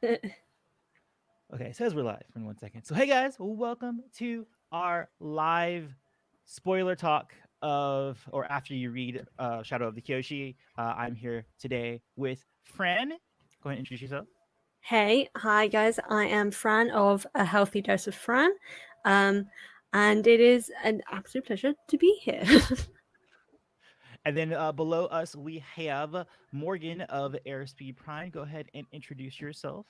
Okay, it says we're live in 1 second. So, hey guys, welcome to our live spoiler talk of, or after you read Shadow of the Kyoshi. I'm here today with Fran. Go ahead and introduce yourself. Hey, hi guys, I am Fran of A Healthy Dose of Fran, and it is an absolute pleasure to be here. And then below us, we have Morgan of Airspeed Prime. Go ahead and introduce yourself.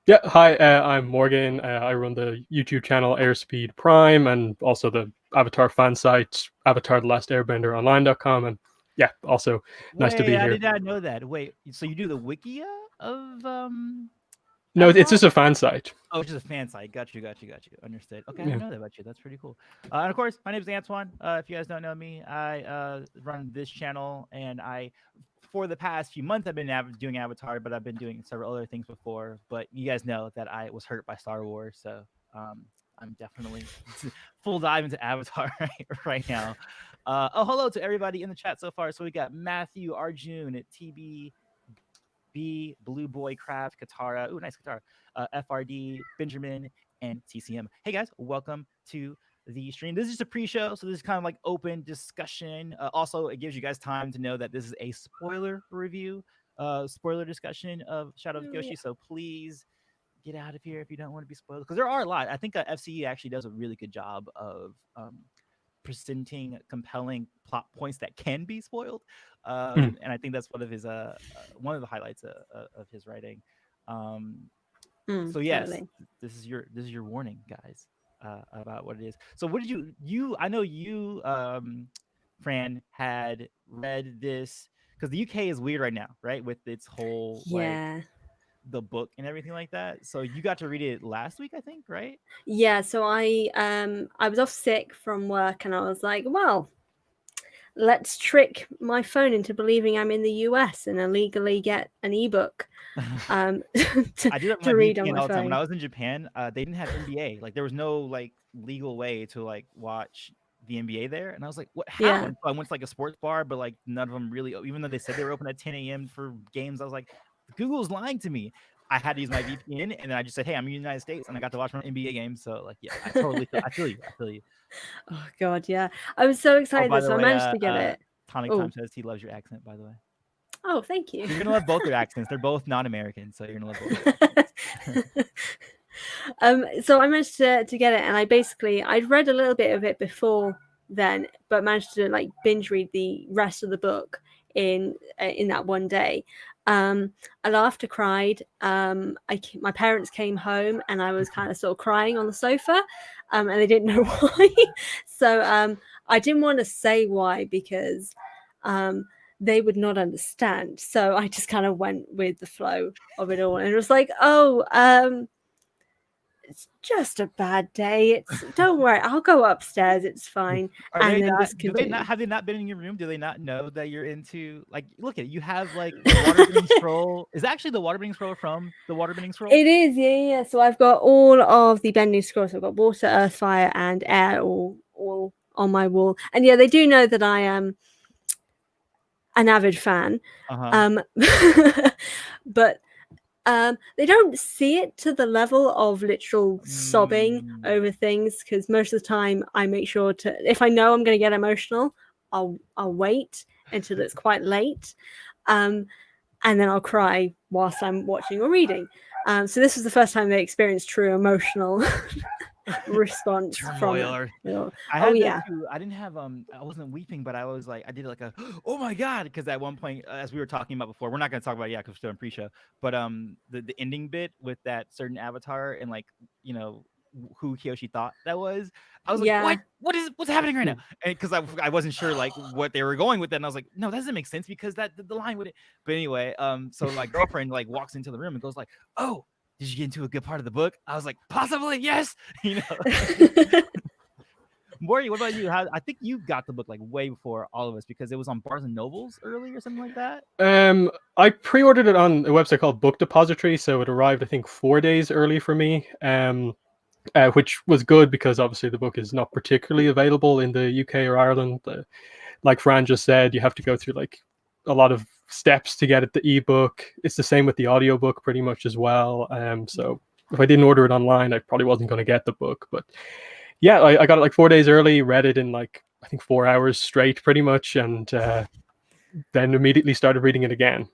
Yeah, hi, I'm Morgan. I run the YouTube channel Airspeed Prime and also the Avatar fan site, Avatar The Last Airbender Online.com. And yeah, also nice to Wait, be I here. did not know that. Wait, so you do the Wikia of No, it's Avatar? just a fan site. Oh, it's just a fan site. Got you. Understood. Okay, I Yeah. didn't know that about you. That's pretty cool. And of course, my name is Antoine. If you guys don't know me, I run this channel, and for the past few months, I've been doing Avatar, but I've been doing several other things before. But you guys know that I was hurt by Star Wars, so I'm definitely full dive into Avatar right now. Hello to everybody in the chat so far. So we got Matthew, Arjun, TB, Blue Boy Craft, Katara. Ooh, nice guitar. FRD, Benjamin, and TCM. Hey guys, welcome to the stream. This is just a pre-show, so this is kind of like open discussion. Also, it gives you guys time to know that this is a spoiler review, spoiler discussion of Shadow of Oh, yeah. Kyoshi. So please get out of here if you don't want to be spoiled, because there are a lot. I think FCE actually does a really good job of presenting compelling plot points that can be spoiled, and I think that's one of the highlights of his writing. So yes, Totally. this is your warning, guys, about what it is. So what did you? I know you, Fran, had read this because the UK is weird right now, right? With its whole like Yeah. the book and everything like that. So you got to read it last week, I think, right? Yeah, so I was off sick from work and I was like, well, let's trick my phone into believing I'm in the US and illegally get an ebook to, I do that with to my read on VPN my all the time. When phone. I was in Japan, they didn't have NBA. Like there was no like legal way to like watch the NBA there. And I was like, what? How? Yeah. And so I went to like a sports bar, but like none of them really, even though they said they were open at 10 a.m. for games, I was like, Google's lying to me. I had to use my VPN, and then I just said, hey, I'm in the United States, and I got to watch my NBA game. So like, yeah, I feel you. I feel you. Oh God, yeah. I was so Oh, by excited, the so I way, managed to get it. Tonic Time Oh, says he loves your accent. By the way, oh, thank you. you're gonna love both their accents. They're both non-American, so you're gonna love both their accents. So I managed to get it, and I'd read a little bit of it before then, but managed to like binge read the rest of the book in that one day. I laughed, I cried. My parents came home, and I was kind of sort of crying on the sofa, and they didn't know why. So I didn't want to say why because they would not understand. So I just kind of went with the flow of it all, and it was like, oh, it's just a bad day. Don't worry, I'll go upstairs. It's fine. Are And they then not? just Do they not? continue. Have they not been in your room? Do they not know that you're into like? Look at you have like the water bending scroll. Is actually the water bending scroll from the water bending scroll? It is, yeah. So I've got all of the bending scrolls. I've got water, earth, fire, and air all on my wall. And yeah, they do know that I am an avid fan. Uh huh. Um, but they don't see it to the level of literal sobbing Mm. over things because most of the time I make sure to, if I know I'm going to get emotional, I'll wait until it's quite late, and then I'll cry whilst I'm watching or reading. So this was the first time they experienced true emotional response from it. Turmoil. Oh I had that yeah, too. I didn't have I wasn't weeping, but I was like I did like a oh my god, because at one point, as we were talking about before, we're not gonna talk about it yet because we're still in pre-show, but the ending bit with that certain avatar and like you know who Kyoshi thought that was, I was like, yeah. what's happening right now? And because I wasn't sure like what they were going with that, and I was like, no, that doesn't make sense because that the line would it. But anyway, so my girlfriend like walks into the room and goes like, oh, did you get into a good part of the book? I was like, possibly, yes. You know. Maury, what about you? I think you got the book like way before all of us because it was on Barnes and Nobles early or something like that. I pre-ordered it on a website called Book Depository, so it arrived I think 4 days early for me. Which was good because obviously the book is not particularly available in the UK or Ireland. Like Fran just said, you have to go through like a lot of steps to get it the ebook. It's the same with the audiobook pretty much as well. So if I didn't order it online, I probably wasn't going to get the book. But yeah, I got it like 4 days early, read it in like, I think 4 hours straight pretty much, and then immediately started reading it again.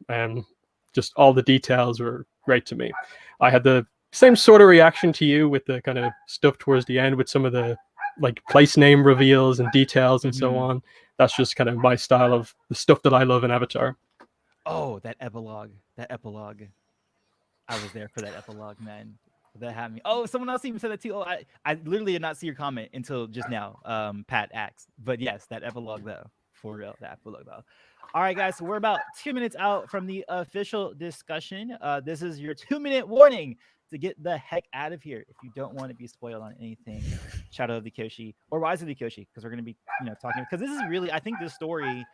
Just all the details were great to me. I had the same sort of reaction to you with the kind of stuff towards the end with some of the like place name reveals and details and so on. That's just kind of my style of the stuff that I love in Avatar. Oh, that epilogue. I was there for that epilogue, man. That had me. Oh, someone else even said that too. Oh, I literally did not see your comment until just now. Pat asked. But yes, that epilogue though. For real, that epilogue though. All right, guys. So we're about 2 minutes out from the official discussion. This is your 2-minute warning to get the heck out of here if you don't want to be spoiled on anything Shadow of the Kyoshi or Rise of the Kyoshi, because we're going to be, talking, because this is really, I think this story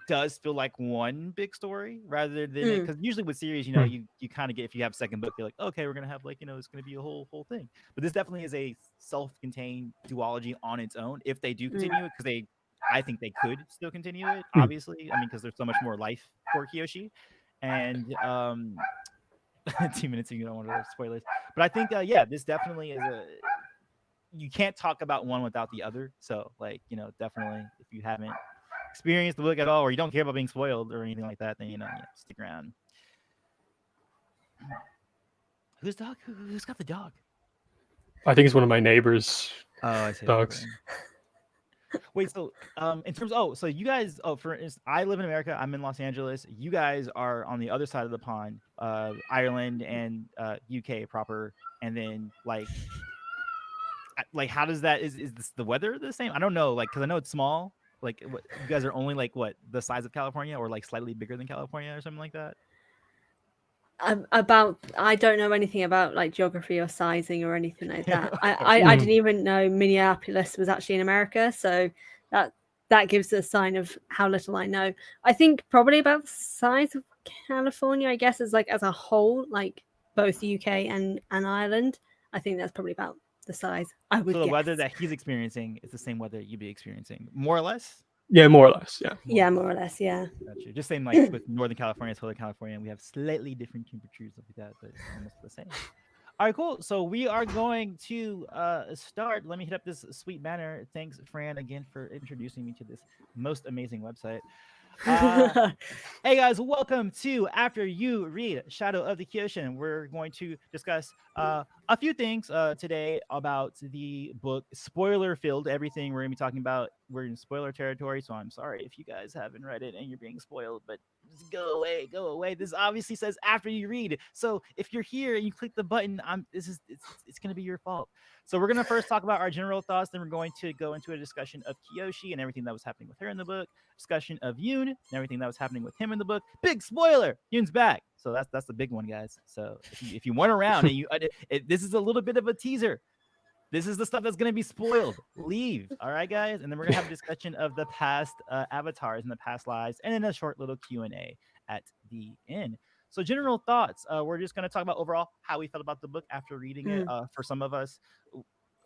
does feel like one big story rather than because usually with series, you kind of get, if you have second book, you're like, okay, we're gonna have like, it's gonna be a whole thing. But this definitely is a self-contained duology on its own if they do continue it, because I think they could still continue it, obviously. I mean, because there's so much more life for Kyoshi. And 2 minutes, you don't want to spoilers. But I think this definitely is you can't talk about one without the other. So like, definitely if you haven't experienced the book at all, or you don't care about being spoiled or anything like that, then stick around. Who's got the dog? I think it's one of my neighbors' dogs. Wait, so in terms so you guys, for instance, I live in America, I'm in Los Angeles, you guys are on the other side of the pond, Ireland and UK proper, and then like how does that, is this the weather the same? I don't know, like, because I know it's small. Like, what, you guys are only like what, the size of California, or like slightly bigger than California, or something like that? I don't know anything about like geography or sizing or anything like that. I didn't even know Minneapolis was actually in America, so that gives a sign of how little I know. I think probably about the size of California, I guess, is like as a whole, like both UK and Ireland. I think that's probably about the size. I would. So the weather that he's experiencing is the same weather you'd be experiencing, more or less. Yeah, more or less. Yeah. More or less. Yeah. Gotcha. Just same like with Northern California, Southern California, we have slightly different temperatures like that, but it's almost the same. All right, cool. So we are going to start. Let me hit up this sweet banner. Thanks, Fran, again for introducing me to this most amazing website. Hey guys, welcome to After You Read Shadow of the Kyoshi. We're going to discuss a few things today about the book. Spoiler filled everything we're gonna be talking about. We're in spoiler territory, so I'm sorry if you guys haven't read it and you're being spoiled, but just go away. This obviously says After You Read, so if you're here and you click the button, it's gonna be your fault. So we're gonna first talk about our general thoughts, then we're going to go into a discussion of Kyoshi and everything that was happening with her in the book, discussion of Yoon and everything that was happening with him in the book. Big spoiler, Yoon's back. So that's the big one, guys. So if you weren't around and this is a little bit of a teaser. This is the stuff that's going to be spoiled. Leave. All right, guys? And then we're going to have a discussion of the past avatars and the past lives, and then a short little Q&A at the end. So general thoughts. We're just going to talk about overall how we felt about the book after reading it. For some of us,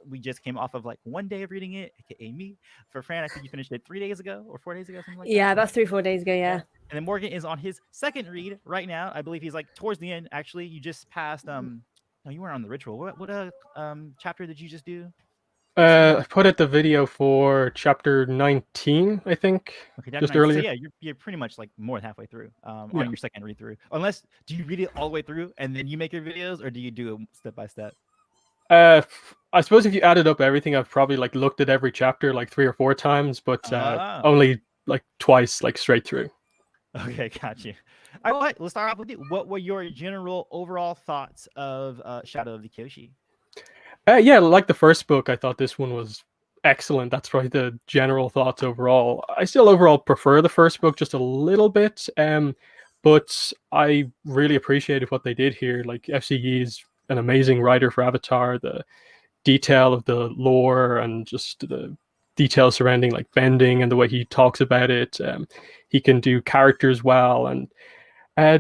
we just came off of like 1 day of reading it, aka me. For Fran, I think you finished it 3 days ago or 4 days ago, something like that. Yeah, about 3-4 days ago, yeah. And then Morgan is on his second read right now. I believe he's like towards the end. Actually, you just passed no, you weren't on the ritual. What chapter did you just do? I put out the video for chapter 19, I think. Okay, just earlier. So yeah, you're pretty much like more than halfway through on your second read through. Unless, do you read it all the way through and then you make your videos, or do you do it step by step? I suppose if you added up everything, I've probably like looked at every chapter like 3 or 4 times, but only like twice, like straight through. Okay, got you. All right, let's start off with you. What were your general overall thoughts of Shadow of the Kyoshi? Yeah, like the first book, I thought this one was excellent. That's probably the general thoughts overall. I still overall prefer the first book just a little bit, but I really appreciated what they did here. Like, FCE is an amazing writer for Avatar. The detail of the lore and just the details surrounding like bending and the way he talks about it. He can do characters well, and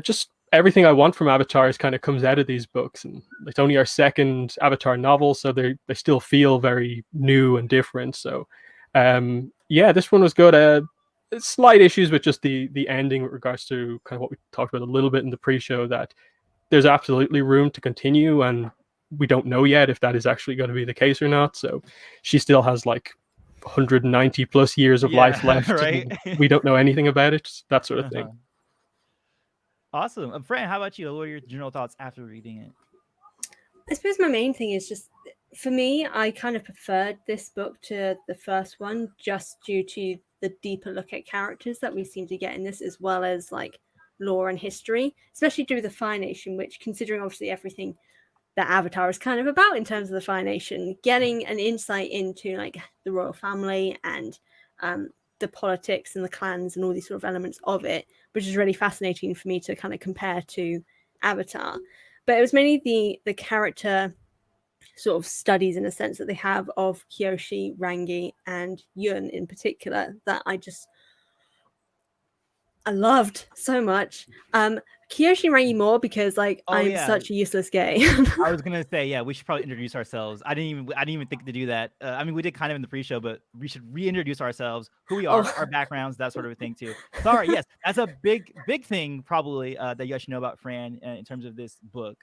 just everything I want from Avatar kind of comes out of these books. And it's only our second Avatar novel, so they still feel very new and different. So yeah, this one was good. slight issues with just the ending with regards to kind of what we talked about a little bit in the pre-show, that there's absolutely room to continue, and we don't know yet if that is actually going to be the case or not. So she still has like 190 plus years of life left, right. and we don't know anything about it, that sort of thing. Awesome. Fran, how about you? What are your general thoughts after reading it? I suppose my main thing is just, for me, I kind of preferred this book to the first one just due to the deeper look at characters that we seem to get in this, as well as like lore and history, especially through the Fire Nation, which, considering obviously everything that Avatar is kind of about in terms of the Fire Nation, getting an insight into like the royal family and the politics and the clans and all these sort of elements of it, which is really fascinating for me to kind of compare to Avatar. But it was mainly the character sort of studies, in a sense, that they have of Kyoshi, Rangi, and Yun in particular, that I loved so much. Kyoshi and Rangi more because I'm such a useless gay. I was gonna say, yeah, we should probably introduce ourselves. I didn't even think to do that. I mean, we did kind of in the pre-show, but we should reintroduce ourselves, who we are, our backgrounds, that sort of thing too. Sorry, yes, that's a big thing probably that you guys should know about Fran in terms of this book.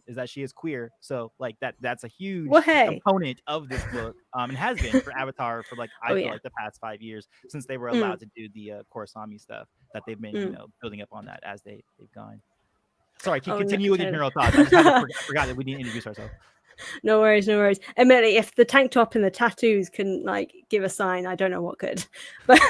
Is that she is queer, so like that's a huge component of this book. And has been for Avatar for like I feel like the past 5 years since they were allowed to do the Korosami stuff that they've been building up on that as they've gone. Sorry, continue with your general thoughts. I just forgot that we didn't introduce ourselves. No worries. Admittedly, if the tank top and the tattoos can like give a sign, I don't know what could. But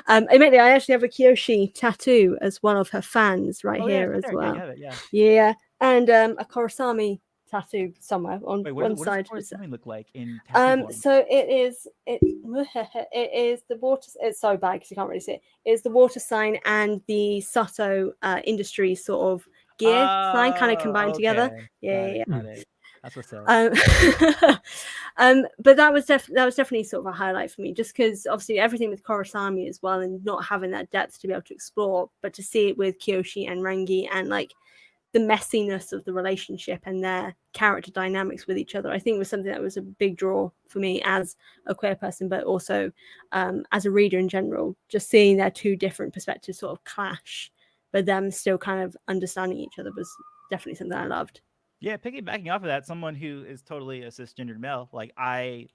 admittedly, I actually have a Kyoshi tattoo as one of her fans here as well. Yeah, and a Korosami tattoo somewhere on one side. What does Korosami look like in tattoo form? So it is the water. It's so bad because you can't really see it. It's the water sign and the Sato Industries sort of gear sign kind of combined together. Yeah. That's what's up. But that was definitely sort of a highlight for me, just because obviously everything with Korosami as well, and not having that depth to be able to explore, but to see it with Kyoshi and Rangi and like the messiness of the relationship and their character dynamics with each other, I think was something that was a big draw for me as a queer person, but also as a reader in general. Just seeing their two different perspectives sort of clash, but them still kind of understanding each other was definitely something I loved. Yeah, piggybacking off of that, someone who is totally a cisgendered male, like I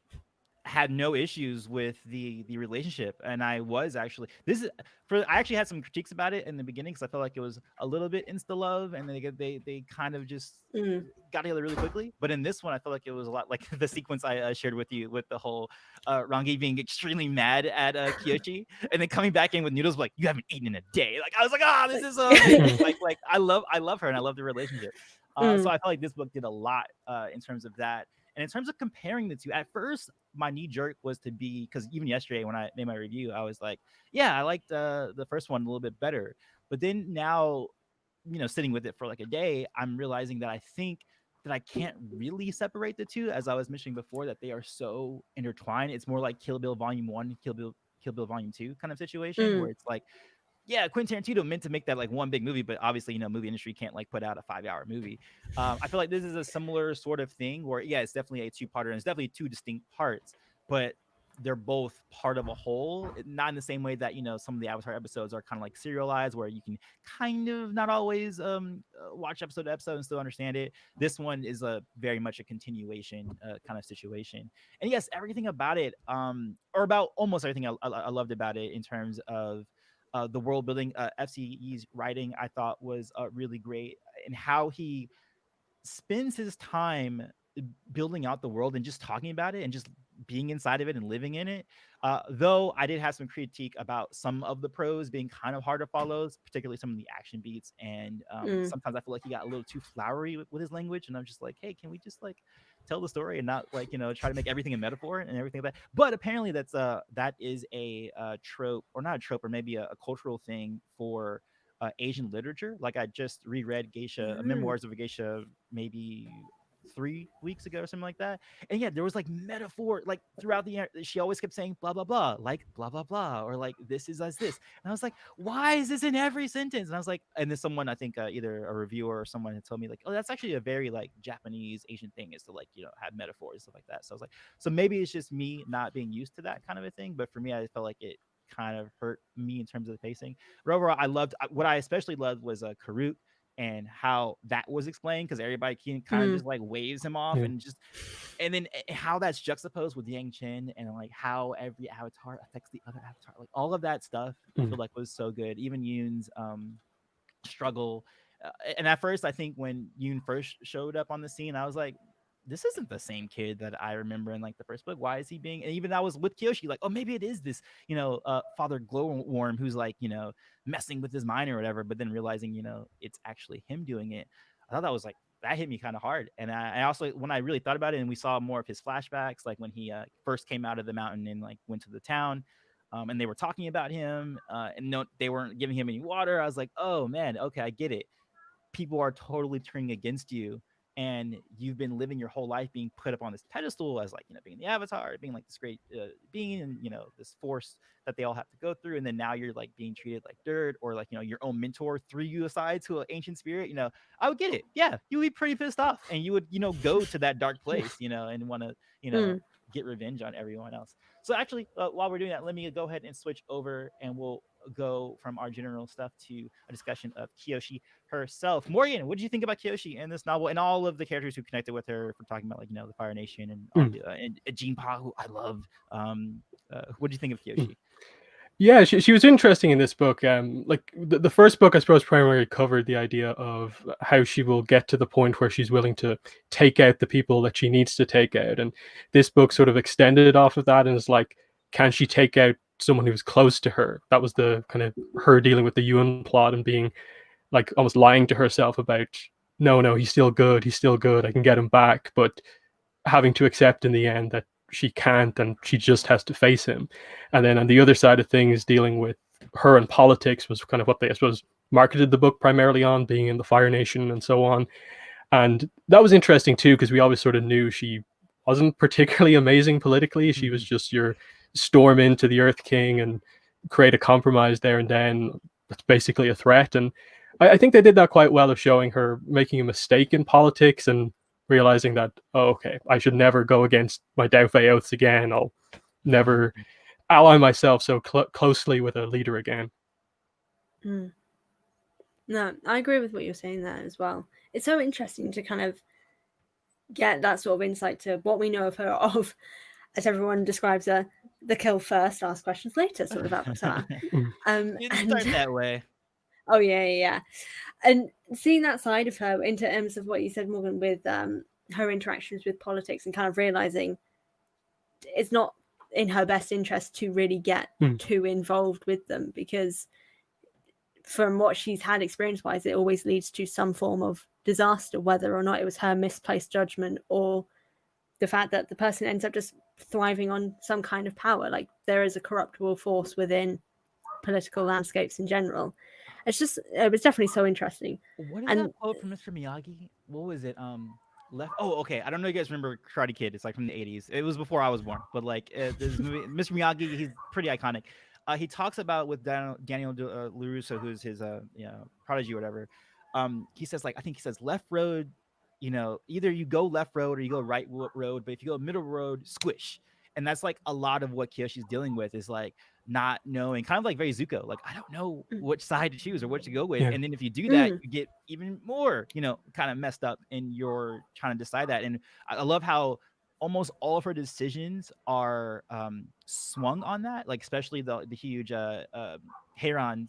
had no issues with the relationship, and I was actually I actually had some critiques about it in the beginning because I felt like it was a little bit insta love, and they kind of just got together really quickly. But in this one, I felt like it was a lot like the sequence I shared with you with the whole Rangi being extremely mad at Kyoshi, and then coming back in with noodles like, you haven't eaten in a day. Like I was like, this is like I love her and I love the relationship. So I felt like this book did a lot in terms of that. And in terms of comparing the two, at first, my knee jerk was to be, because even yesterday when I made my review, I was like, yeah, I liked the first one a little bit better. But then now, sitting with it for like a day, I'm realizing that I think that I can't really separate the two, as I was mentioning before, that they are so intertwined. It's more like Kill Bill Volume 1, Kill Bill Volume 2 kind of situation, where it's like, yeah, Quentin Tarantino meant to make that like one big movie, but obviously, movie industry can't like put out a 5-hour movie. I feel like this is a similar sort of thing where, yeah, it's definitely a two-parter and it's definitely two distinct parts, but they're both part of a whole, not in the same way that, some of the Avatar episodes are kind of like serialized where you can kind of not always watch episode to episode and still understand it. This one is a very much a continuation kind of situation. And yes, everything about it, or about almost everything I loved about it in terms of the world building. FCE's writing, I thought, was really great, and how he spends his time building out the world and just talking about it and just being inside of it and living in it. Though I did have some critique about some of the prose being kind of hard to follow, particularly some of the action beats. And sometimes I feel like he got a little too flowery with his language. And I'm just like, hey, can we just like tell the story and not like, try to make everything a metaphor and everything like that. But apparently that is a trope, or not a trope, or maybe a cultural thing for Asian literature. Like I just reread Geisha, Memoirs of a Geisha, maybe 3 weeks ago or something like that. And yeah, there was like metaphor, like throughout the, she always kept saying blah, blah, blah, like blah, blah, blah, or like this is as this. And I was like, why is this in every sentence? And I was like, and then someone, I think either a reviewer or someone had told me like, oh, that's actually a very like Japanese Asian thing, is to like, have metaphors and stuff like that. So I was like, so maybe it's just me not being used to that kind of a thing. But for me, I felt like it kind of hurt me in terms of the pacing. But overall, what I especially loved was Karuk and how that was explained, because everybody kind of just like waves him off and then how that's juxtaposed with Yang Chen, and like how every avatar affects the other avatar, like all of that stuff. I feel like was so good. Even Yoon's struggle, and at first I think when Yoon first showed up on the scene, I was like, this isn't the same kid that I remember in like the first book. Why is he being? And even I was with Kyoshi, like, oh, maybe it is this, Father Glowworm who's like, messing with his mind or whatever. But then realizing, it's actually him doing it. I thought that was like, that hit me kind of hard. And I also, when I really thought about it, and we saw more of his flashbacks, like when he first came out of the mountain and like went to the town, and they were talking about him, and no, they weren't giving him any water. I was like, oh man, okay, I get it. People are totally turning against you, and you've been living your whole life being put up on this pedestal as like, being the avatar, being like this great being, and this force that they all have to go through, and then now you're like being treated like dirt, or like, your own mentor threw you aside to an ancient spirit. I would get it. Yeah, you would be pretty pissed off, and you would go to that dark place, and want to get revenge on everyone else. So actually, while we're doing that, let me go ahead and switch over, and we'll go from our general stuff to a discussion of Kyoshi herself. Morgan, what did you think about Kyoshi in this novel, and all of the characters who connected with her, for talking about like the Fire Nation and Jean Pa, who I loved. What do you think of Kyoshi? Yeah, she was interesting in this book. Like the first book, I suppose, primarily covered the idea of how she will get to the point where she's willing to take out the people that she needs to take out, and this book sort of extended off of that, and is like, can she take out someone who's close to her? That was the kind of her dealing with the Yuan plot and being like almost lying to herself about, no, he's still good, I can get him back, but having to accept in the end that she can't, and she just has to face him. And then on the other side of things, dealing with her and politics was kind of what they, I suppose, marketed the book primarily on, being in the Fire Nation and so on. And that was interesting too, because we always sort of knew she wasn't particularly amazing politically. She was just your storm into the Earth King and create a compromise there and then. That's basically a threat. And I think they did that quite well, of showing her making a mistake in politics and realizing that, oh, okay, I should never go against my Dao Fei oaths again. I'll never ally myself so closely with a leader again. No, I agree with what you're saying there as well. It's so interesting to kind of get that sort of insight to what we know of her, as everyone describes her, the kill first, ask questions later sort of avatar. Didn't start that way. Oh yeah. And seeing that side of her in terms of what you said, Morgan, with her interactions with politics, and kind of realizing it's not in her best interest to really get too involved with them, because from what she's had experience-wise, it always leads to some form of disaster, whether or not it was her misplaced judgment or the fact that the person ends up just thriving on some kind of power. Like, there is a corruptible force within political landscapes in general. It was definitely so interesting. What is that quote from Mr. Miyagi? What was it? Left. Oh, okay. I don't know if you guys remember Karate Kid. It's like from the 80s. It was before I was born, but like this movie, Mr. Miyagi, he's pretty iconic. He talks about with Daniel LaRusso, who's his prodigy or whatever. He says, like, I think he says, left road, either you go left road or you go right road, but if you go middle road, squish. And that's like a lot of what Kyoshi's dealing with, is like not knowing, kind of like very Zuko, like, I don't know which side to choose or what to go with. Yeah. And then if you do that, you get even more, kind of messed up, and you're trying to decide that. And I love how almost all of her decisions are swung on that, like especially the huge Heron,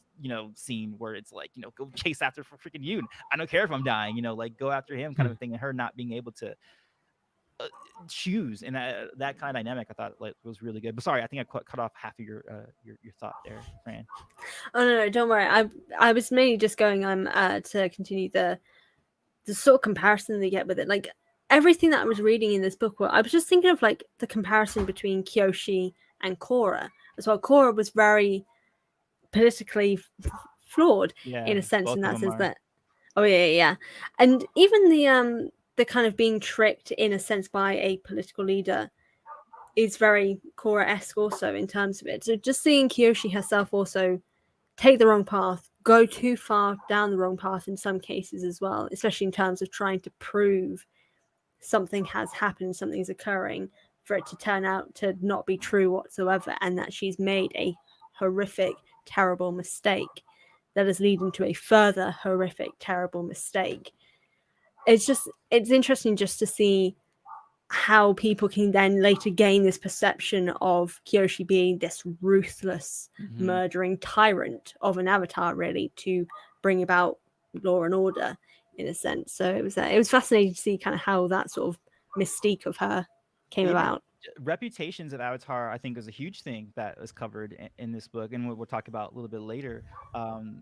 scene where it's like, go chase after for freaking Yoon. I don't care if I'm dying, like go after him, kind of thing. And her not being able to choose, and that kind of dynamic I thought like was really good. But sorry, I think I cut off half of your thought there, Fran. Oh no, don't worry. I was mainly just going to continue the sort of comparison they get with it. Like, everything that I was reading in this book, I was just thinking of like the comparison between Kyoshi and Korra as well. Korra was very politically flawed in a sense, in that sense that, and even the kind of being tricked in a sense by a political leader is very Korra-esque also in terms of it. So just seeing Kyoshi herself also take the wrong path, go too far down the wrong path in some cases as well, especially in terms of trying to prove something has happened, something's occurring, for it to turn out to not be true whatsoever, and that she's made a horrific, terrible mistake that is leading to a further horrific, terrible mistake. It's interesting just to see how people can then later gain this perception of Kyoshi being this ruthless, murdering tyrant of an avatar, really, to bring about law and order, in a sense. So it was fascinating to see kind of how that sort of mystique of her came about. Reputations of Avatar, I think, is a huge thing that was covered in this book, and we'll talk about a little bit later.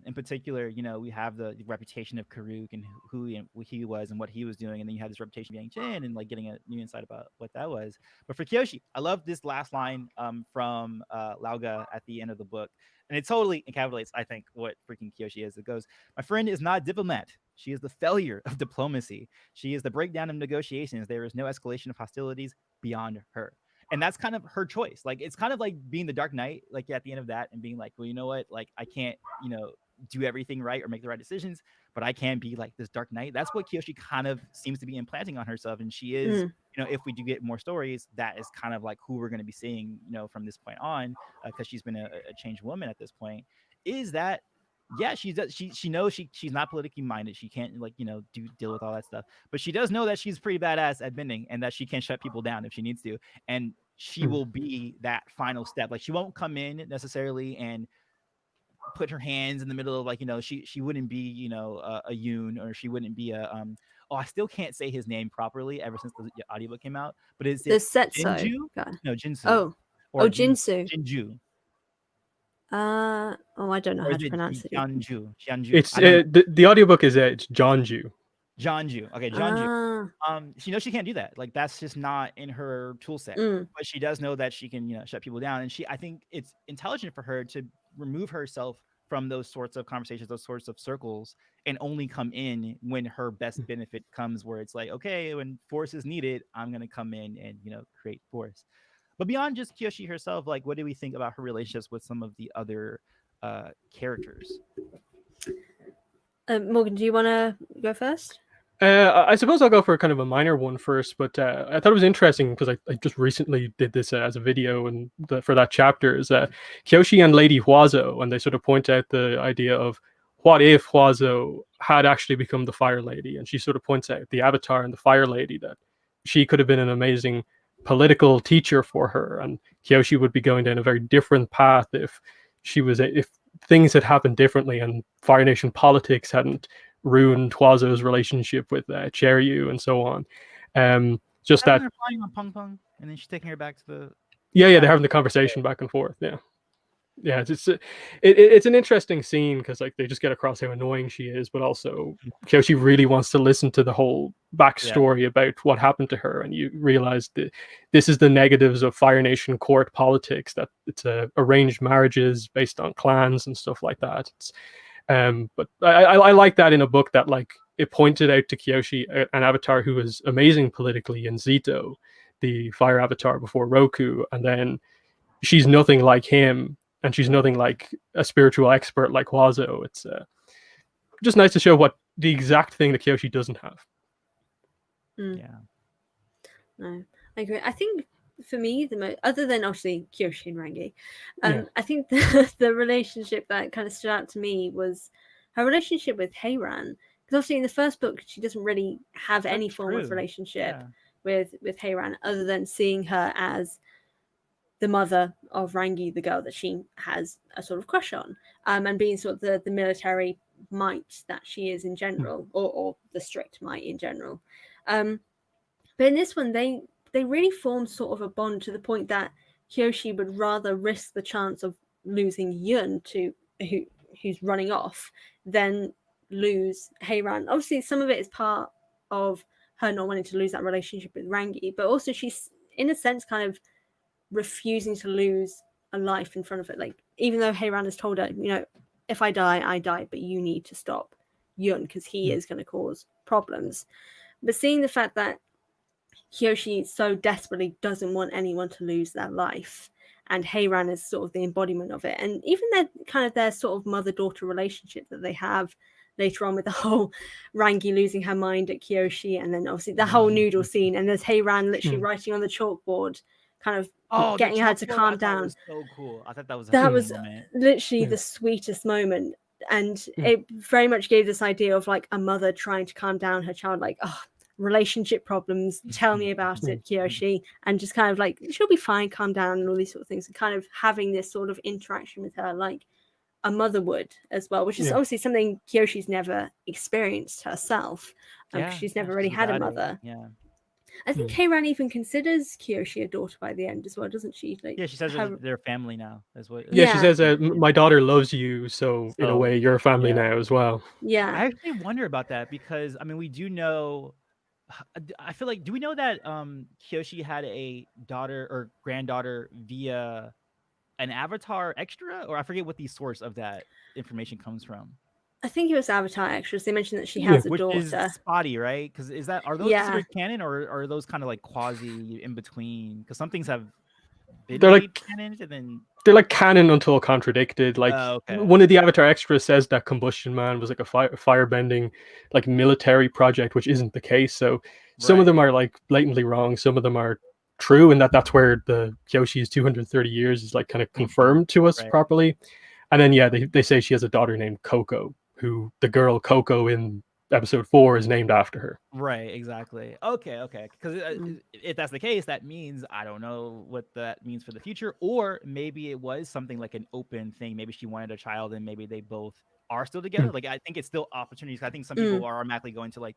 In particular, we have the reputation of Karuk and who he was and what he was doing, and then you have this reputation of Yang Chen and like getting a new insight about what that was. But for Kyoshi, I love this last line from Lauga at the end of the book, and it totally encapsulates, I think, what freaking Kyoshi is. It goes, "My friend is not a diplomat. She is the failure of diplomacy. She is the breakdown of negotiations. There is no escalation of hostilities beyond her." And that's kind of her choice. Like, it's kind of like being the Dark Knight, like at the end of that, and being like, well, you know what? Like, I can't, do everything right or make the right decisions, but I can be like this Dark Knight. That's what Kyoshi kind of seems to be implanting on herself. And she is, if we do get more stories, that is kind of like who we're going to be seeing, from this point on, because she's been a changed woman at this point, is that, yeah, she knows she's not politically minded. She can't deal with all that stuff, but she does know that she's pretty badass at bending and that she can shut people down if she needs to. And she will be that final step. Like, she won't come in necessarily and put her hands in the middle of she wouldn't be, a Yoon, or she wouldn't be a, I still can't say his name properly ever since the audiobook came out, but is it Setso? No, Jinsu. Jinsu. Jinju. I don't know how to pronounce it. Jianju. It's the audiobook is it's Jonju. Jonju. Okay, Jonju. She knows she can't do that. Like, that's just not in her tool set. But she does know that she can, shut people down. And I think it's intelligent for her to remove herself from those sorts of conversations, those sorts of circles, and only come in when her best benefit comes, where it's like, okay, when force is needed, I'm gonna come in and create force. But beyond just Kyoshi herself, like, what do we think about her relationships with some of the other characters? Morgan, do you want to go first? I suppose I'll go for kind of a minor one first, but I thought it was interesting because I just recently did this as a video, and for that chapter is Kyoshi and Lady Huazo, and they sort of point out the idea of what if Huazo had actually become the Fire Lady, and she sort of points out the Avatar and the Fire Lady, that she could have been an amazing political teacher for her, and Kyoshi would be going down a very different path if things had happened differently and Fire Nation politics hadn't ruined Huazo's relationship with Cheryu and so on. Just that her flying on Peng Peng, and then she's taking her back to the they're having the conversation back and forth. It's an interesting scene because like they just get across how annoying she is, but also Kyoshi really wants to listen to the whole backstory about what happened to her, and you realize that this is the negatives of Fire Nation court politics, that it's arranged marriages based on clans and stuff like that. But I like that in a book that like it pointed out to Kyoshi an avatar who was amazing politically in Zito, the fire avatar before Roku, and then she's nothing like him, and she's nothing like a spiritual expert like Huazo. It's just nice to show what the exact thing that Kyoshi doesn't have. Yeah. No, I agree. I think for me, other than obviously Kyoshi and Rangi, I think the relationship that kind of stood out to me was her relationship with Heiran. Because obviously in the first book, she doesn't really have any form of relationship with Heiran, other than seeing her as the mother of Rangi, the girl that she has a sort of crush on, and being sort of the military might that she is in general, or the strict might in general. But in this one, they really formed sort of a bond to the point that Kyoshi would rather risk the chance of losing Yun to who's running off than lose Heiran. Obviously, some of it is part of her not wanting to lose that relationship with Rangi, but also she's in a sense kind of refusing to lose a life in front of it. Like, even though Heiran has told her, if I die, I die, but you need to stop Yun because he is going to cause problems. But seeing the fact that Kyoshi so desperately doesn't want anyone to lose their life, and Heiran is sort of the embodiment of it, and even their sort of mother-daughter relationship that they have later on with the whole Rangi losing her mind at Kyoshi, and then obviously the whole noodle scene, and there's Heiran literally writing on the chalkboard, kind of Oh, the getting her to chalkboard I calm thought down. was so cool. I thought that was a That cool was moment. literally Yeah. the sweetest moment, and Mm. it very much gave this idea of like a mother trying to calm down her child, like, oh, relationship problems, tell me about it, Kyoshi, and just kind of like, she'll be fine, calm down, and all these sort of things, and kind of having this sort of interaction with her like a mother would as well, which is Yeah. obviously something Kyoshi's never experienced herself, because she's never really she's had a without it. mother. Yeah. I think Keiran even considers Kyoshi a daughter by the end as well, doesn't she? Like, Yeah, she says her... they're family now. Is what. Yeah, she Yeah. says, "My daughter loves you, so in a So, way, you're a family yeah. now as well." Yeah. I actually wonder about that because I mean we do know. I feel like do we know that Kyoshi had a daughter or granddaughter via an Avatar extra, or I forget what the source of that information comes from. I think it was Avatar extras. They mentioned that she Yeah. has a Which is daughter. spotty, right? Because are those Yeah. considered canon, or are those kind of like quasi in between? Because some things have been They're made like canon, and then they're like canon until contradicted. Like okay. one of the Avatar extras says that Combustion Man was like a firebending like military project, which isn't the case. So some of them are like blatantly wrong. Some of them are true, and that's where the Kyoshi's 230 years is like kind of confirmed to us Right. properly. And then yeah, they say she has a daughter named Coco, who the girl Coco in episode 4 is named after her. Right, exactly. Okay. Because if that's the case, that means I don't know what that means for the future, or maybe it was something like an open thing. Maybe she wanted a child, and maybe they both are still together. Like I think it's still opportunities. I think some people are automatically going to like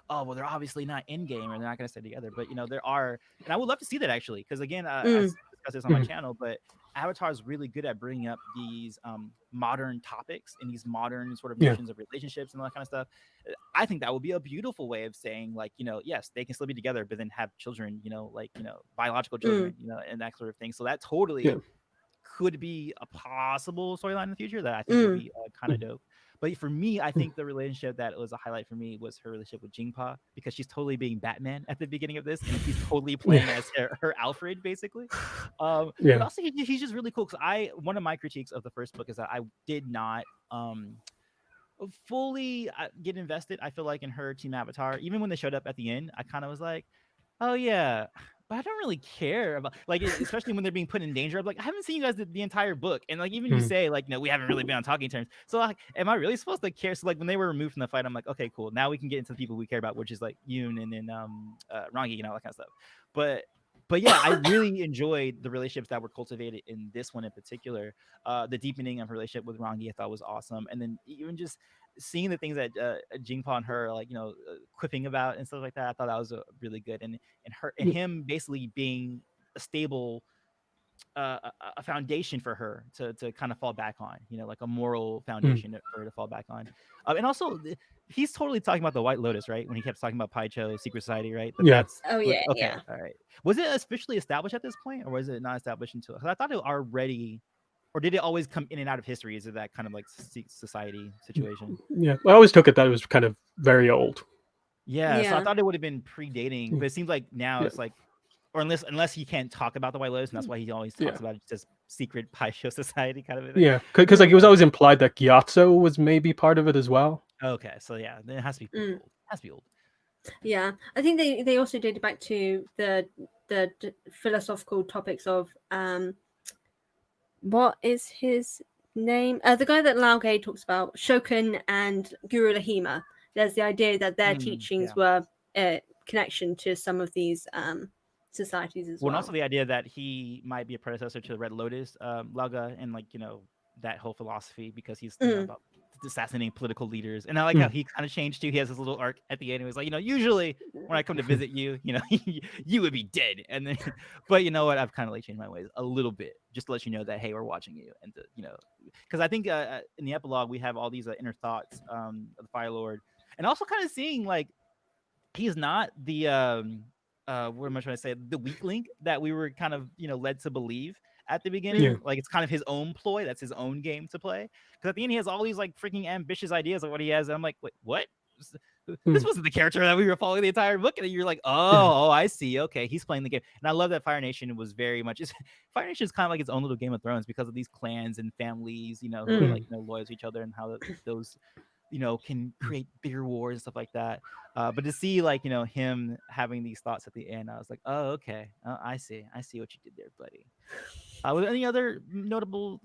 oh well, they're obviously not in game, or they're not going to stay together. But there are, and I would love to see that actually, because again, I discussed this on my channel, but Avatar is really good at bringing up these modern topics and these modern sort of notions of relationships and all that kind of stuff. I think that would be a beautiful way of saying, like, yes, they can still be together, but then have children, biological children, and that sort of thing. So that totally could be a possible storyline in the future that I think would be kind of dope. But for me, I think the relationship that was a highlight for me was her relationship with Jingpa, because she's totally being Batman at the beginning of this, and he's totally playing as her Alfred, basically. But also he's just really cool. Because one of my critiques of the first book is that I did not fully get invested, I feel like, in her Team Avatar. Even when they showed up at the end, I kind of was like, oh yeah, but I don't really care about, like, especially when they're being put in danger. I'm like, I haven't seen you guys the entire book, and like even you say like, no, we haven't really been on talking terms. So like, am I really supposed to care? So like when they were removed from the fight, I'm like, okay, cool. Now we can get into the people we care about, which is like Yoon and then Rangi and all that kind of stuff. But yeah, I really enjoyed the relationships that were cultivated in this one in particular. The deepening of her relationship with Rangi I thought was awesome, and then even just seeing the things that Jingpa and her like quipping about and stuff like that, I thought that was really good. And him basically being a stable a foundation for her to kind of fall back on, like a moral foundation for her to fall back on. And also he's totally talking about the White Lotus, right? When he kept talking about Paicho Secret Society, right? That's okay. All right. Was it officially established at this point, or was it not established until? Because I thought it already, or did it always come in and out of history? Is it that kind of like society situation? Yeah, I always took it that it was kind of very old. Yeah, so I thought it would have been predating, but it seems like now it's like, or unless he can't talk about the White Lotus, and that's why he always talks about it, just secret Paicho Society kind of a thing. Yeah, because like it was always implied that Gyatso was maybe part of it as well. Okay, so yeah, it has to be old. It has to be old. Yeah, I think they also dated back to the philosophical topics of what is his name? The guy that Laogay talks about, Shokan and Guru Lahima. There's the idea that their teachings were a connection to some of these societies as well. And also the idea that he might be a predecessor to the Red Lotus, Laga, and like that whole philosophy, because he's about assassinating political leaders. And I like how he kind of changed too. He has this little arc at the end. He was like, usually when I come to visit you, you would be dead. And then, but you know what? I've kind of like changed my ways a little bit, just to let you know that, hey, we're watching you. And to, because I think in the epilogue, we have all these inner thoughts of the Fire Lord, and also kind of seeing like, he's not the, what am I trying to say? The weak link that we were kind of, led to believe at the beginning. Like, it's kind of his own ploy. That's his own game to play. Because at the end, he has all these like freaking ambitious ideas of what he has. And I'm like, wait, what? This wasn't the character that we were following the entire book. And you're like, oh, I see. Okay, he's playing the game. And I love that Fire Nation was very much, Fire Nation is kind of like its own little Game of Thrones, because of these clans and families, who are like loyal to each other, and how those can create bigger wars and stuff like that. But to see like him having these thoughts at the end, I was like, oh, okay, I see what you did there, buddy. Were there any other notable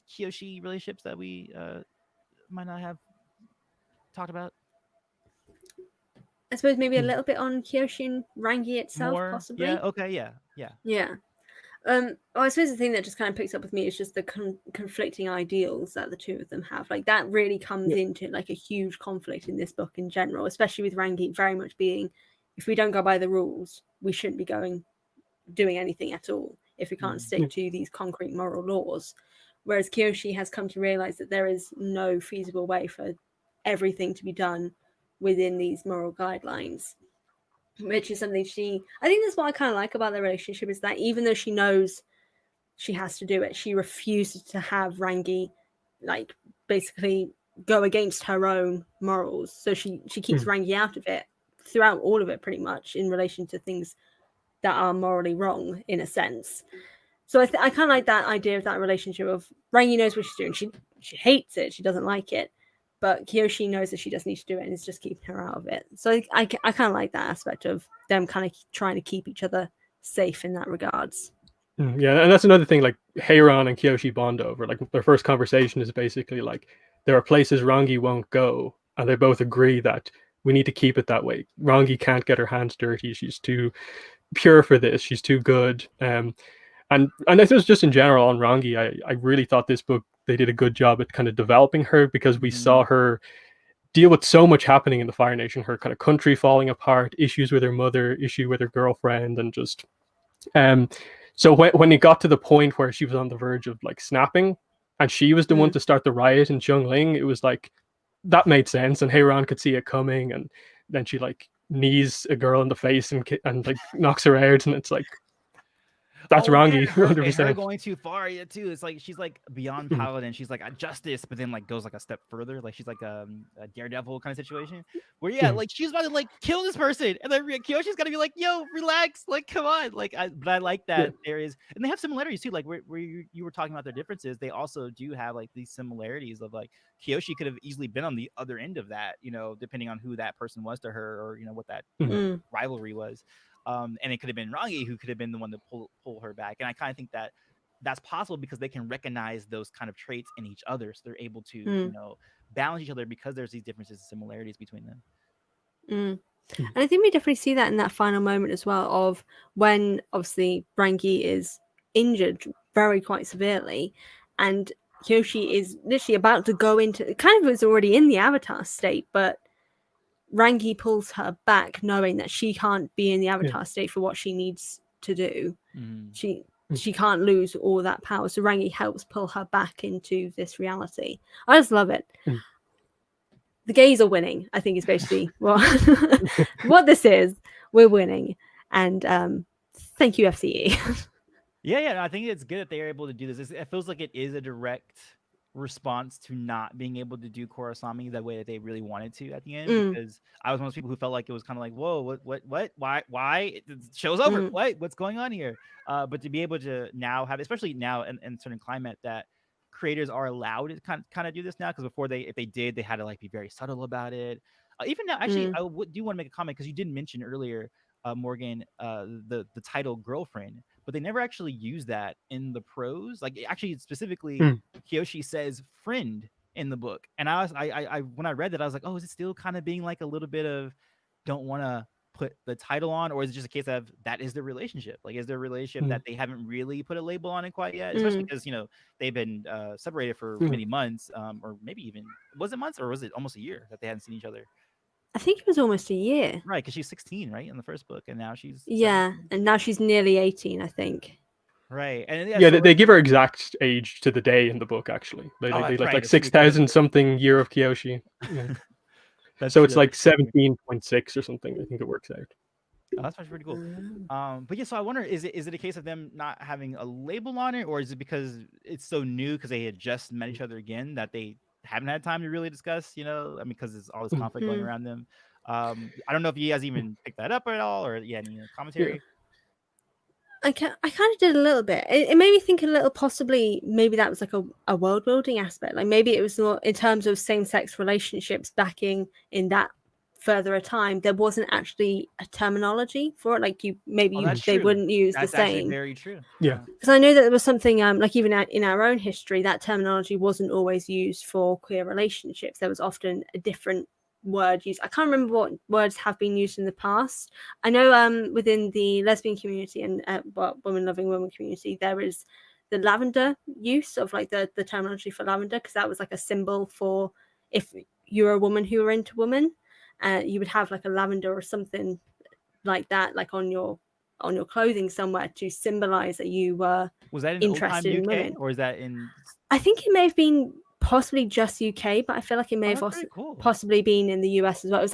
Kyoshi relationships that we might not have talked about I suppose maybe a little bit on Kyoshi and Rangi itself, more? possibly. Yeah. Okay. Yeah. Yeah. Well, I suppose the thing that just kind of picks up with me is just the conflicting ideals that the two of them have. Like that really comes into like a huge conflict in this book in general, especially with Rangi very much being, if we don't go by the rules, we shouldn't be doing anything at all if we can't stick to these concrete moral laws. Whereas Kyoshi has come to realize that there is no feasible way for everything to be done within these moral guidelines, which is something I think that's what I kind of like about their relationship, is that even though she knows she has to do it, she refuses to have Rangi like basically go against her own morals. So she keeps Rangi out of it throughout all of it, pretty much, in relation to things that are morally wrong in a sense. So I kind of like that idea of that relationship of Rangi knows what she's doing. She hates it. She doesn't like it. But Kyoshi knows that she doesn't need to do it and is just keeping her out of it. So I kind of like that aspect of them kind of trying to keep each other safe in that regards. Yeah, and that's another thing, like Heiran and Kyoshi bond over. Like their first conversation is basically like, there are places Rangi won't go, and they both agree that we need to keep it that way. Rangi can't get her hands dirty. She's too pure for this. She's too good. And I suppose just in general on Rangi, I really thought this book, they did a good job at kind of developing her, because we saw her deal with so much happening in the Fire Nation, her kind of country falling apart, issues with her mother, issue with her girlfriend, and just so when it got to the point where she was on the verge of like snapping, and she was the one to start the riot in Chungling, it was like that made sense, and Heiran could see it coming, and then she like knees a girl in the face and like knocks her out, and it's like, that's Rangi, 100%. Her going too far, yeah, too. It's like she's like beyond paladin. She's like a justice, but then like goes like a step further. Like she's like a daredevil kind of situation where like she's about to like kill this person, and then Kyoshi's gotta be like, "Yo, relax, like come on." Like but I like that there is, and they have similarities too. Like where you were talking about their differences, they also do have like these similarities of like Kyoshi could have easily been on the other end of that, depending on who that person was to her, or what that rivalry was. And it could have been Rangi who could have been the one to pull her back. And I kind of think that that's possible because they can recognize those kind of traits in each other. So they're able to, balance each other because there's these differences and similarities between them. And I think we definitely see that in that final moment as well, of when obviously Rangi is injured quite severely, and Kyoshi is literally about to go into, kind of was already in the avatar state, but Rangi pulls her back, knowing that she can't be in the avatar state for what she needs to do. She can't lose all that power. So Rangi helps pull her back into this reality. I just love it. The gays are winning, I think, is basically what this is. We're winning. And thank you, FCE. Yeah, I think it's good that they are able to do this. It feels like it is a direct response to not being able to do Kurosami the way that they really wanted to at the end, because I was one of those people who felt like it was kind of like, whoa, what, why the show's over, what's going on here, but to be able to now have, especially now in certain climate, that creators are allowed to kind of do this now, because before if they did, they had to like be very subtle about it. Even now, actually, I do want to make a comment, because you did mention earlier, Morgan, the title girlfriend, but they never actually use that in the prose. Like actually, specifically, Kyoshi says friend in the book, and I when I read that, I was like, oh, is it still kind of being like a little bit of don't want to put the title on, or is it just a case of that is their relationship? Like, is their relationship that they haven't really put a label on it quite yet? Especially because they've been separated for many months, or maybe even, was it months or was it almost a year that they hadn't seen each other? I think it was almost a year. Right, because she's 16, right, in the first book, and now she's 17. And now she's nearly 18, I think. Right, and they give her exact age to the day in the book. Actually, they like 6,000 something year of Kyoshi. Yeah. So it's like 17.6 or something. I think it works out. Oh, that's pretty cool. But yeah, so I wonder, is it a case of them not having a label on it, or is it because it's so new, because they had just met each other again, that they haven't had time to really discuss, I mean, because there's all this conflict going around them. I don't know if you guys even picked that up at all, or any commentary. I kind of did a little bit. It made me think a little, possibly maybe that was like a world building aspect. Like maybe it was more in terms of same sex relationships back in that further a time. There wasn't actually a terminology for it. Like they wouldn't use That's the same. actually very true. Yeah. Because I know that there was something like even in our own history, that terminology wasn't always used for queer relationships. There was often a different word used. I can't remember what words have been used in the past. I know within the lesbian community and women loving women community, there is the lavender use of like the terminology for lavender, because that was like a symbol for if you're a woman who were into women, you would have like a lavender or something like that, like on your clothing somewhere to symbolize that you were Was that in old time interested in UK women. or is that in? I think it may have been possibly just UK, but I feel like it may have That's also pretty cool. possibly been in the US as well. It was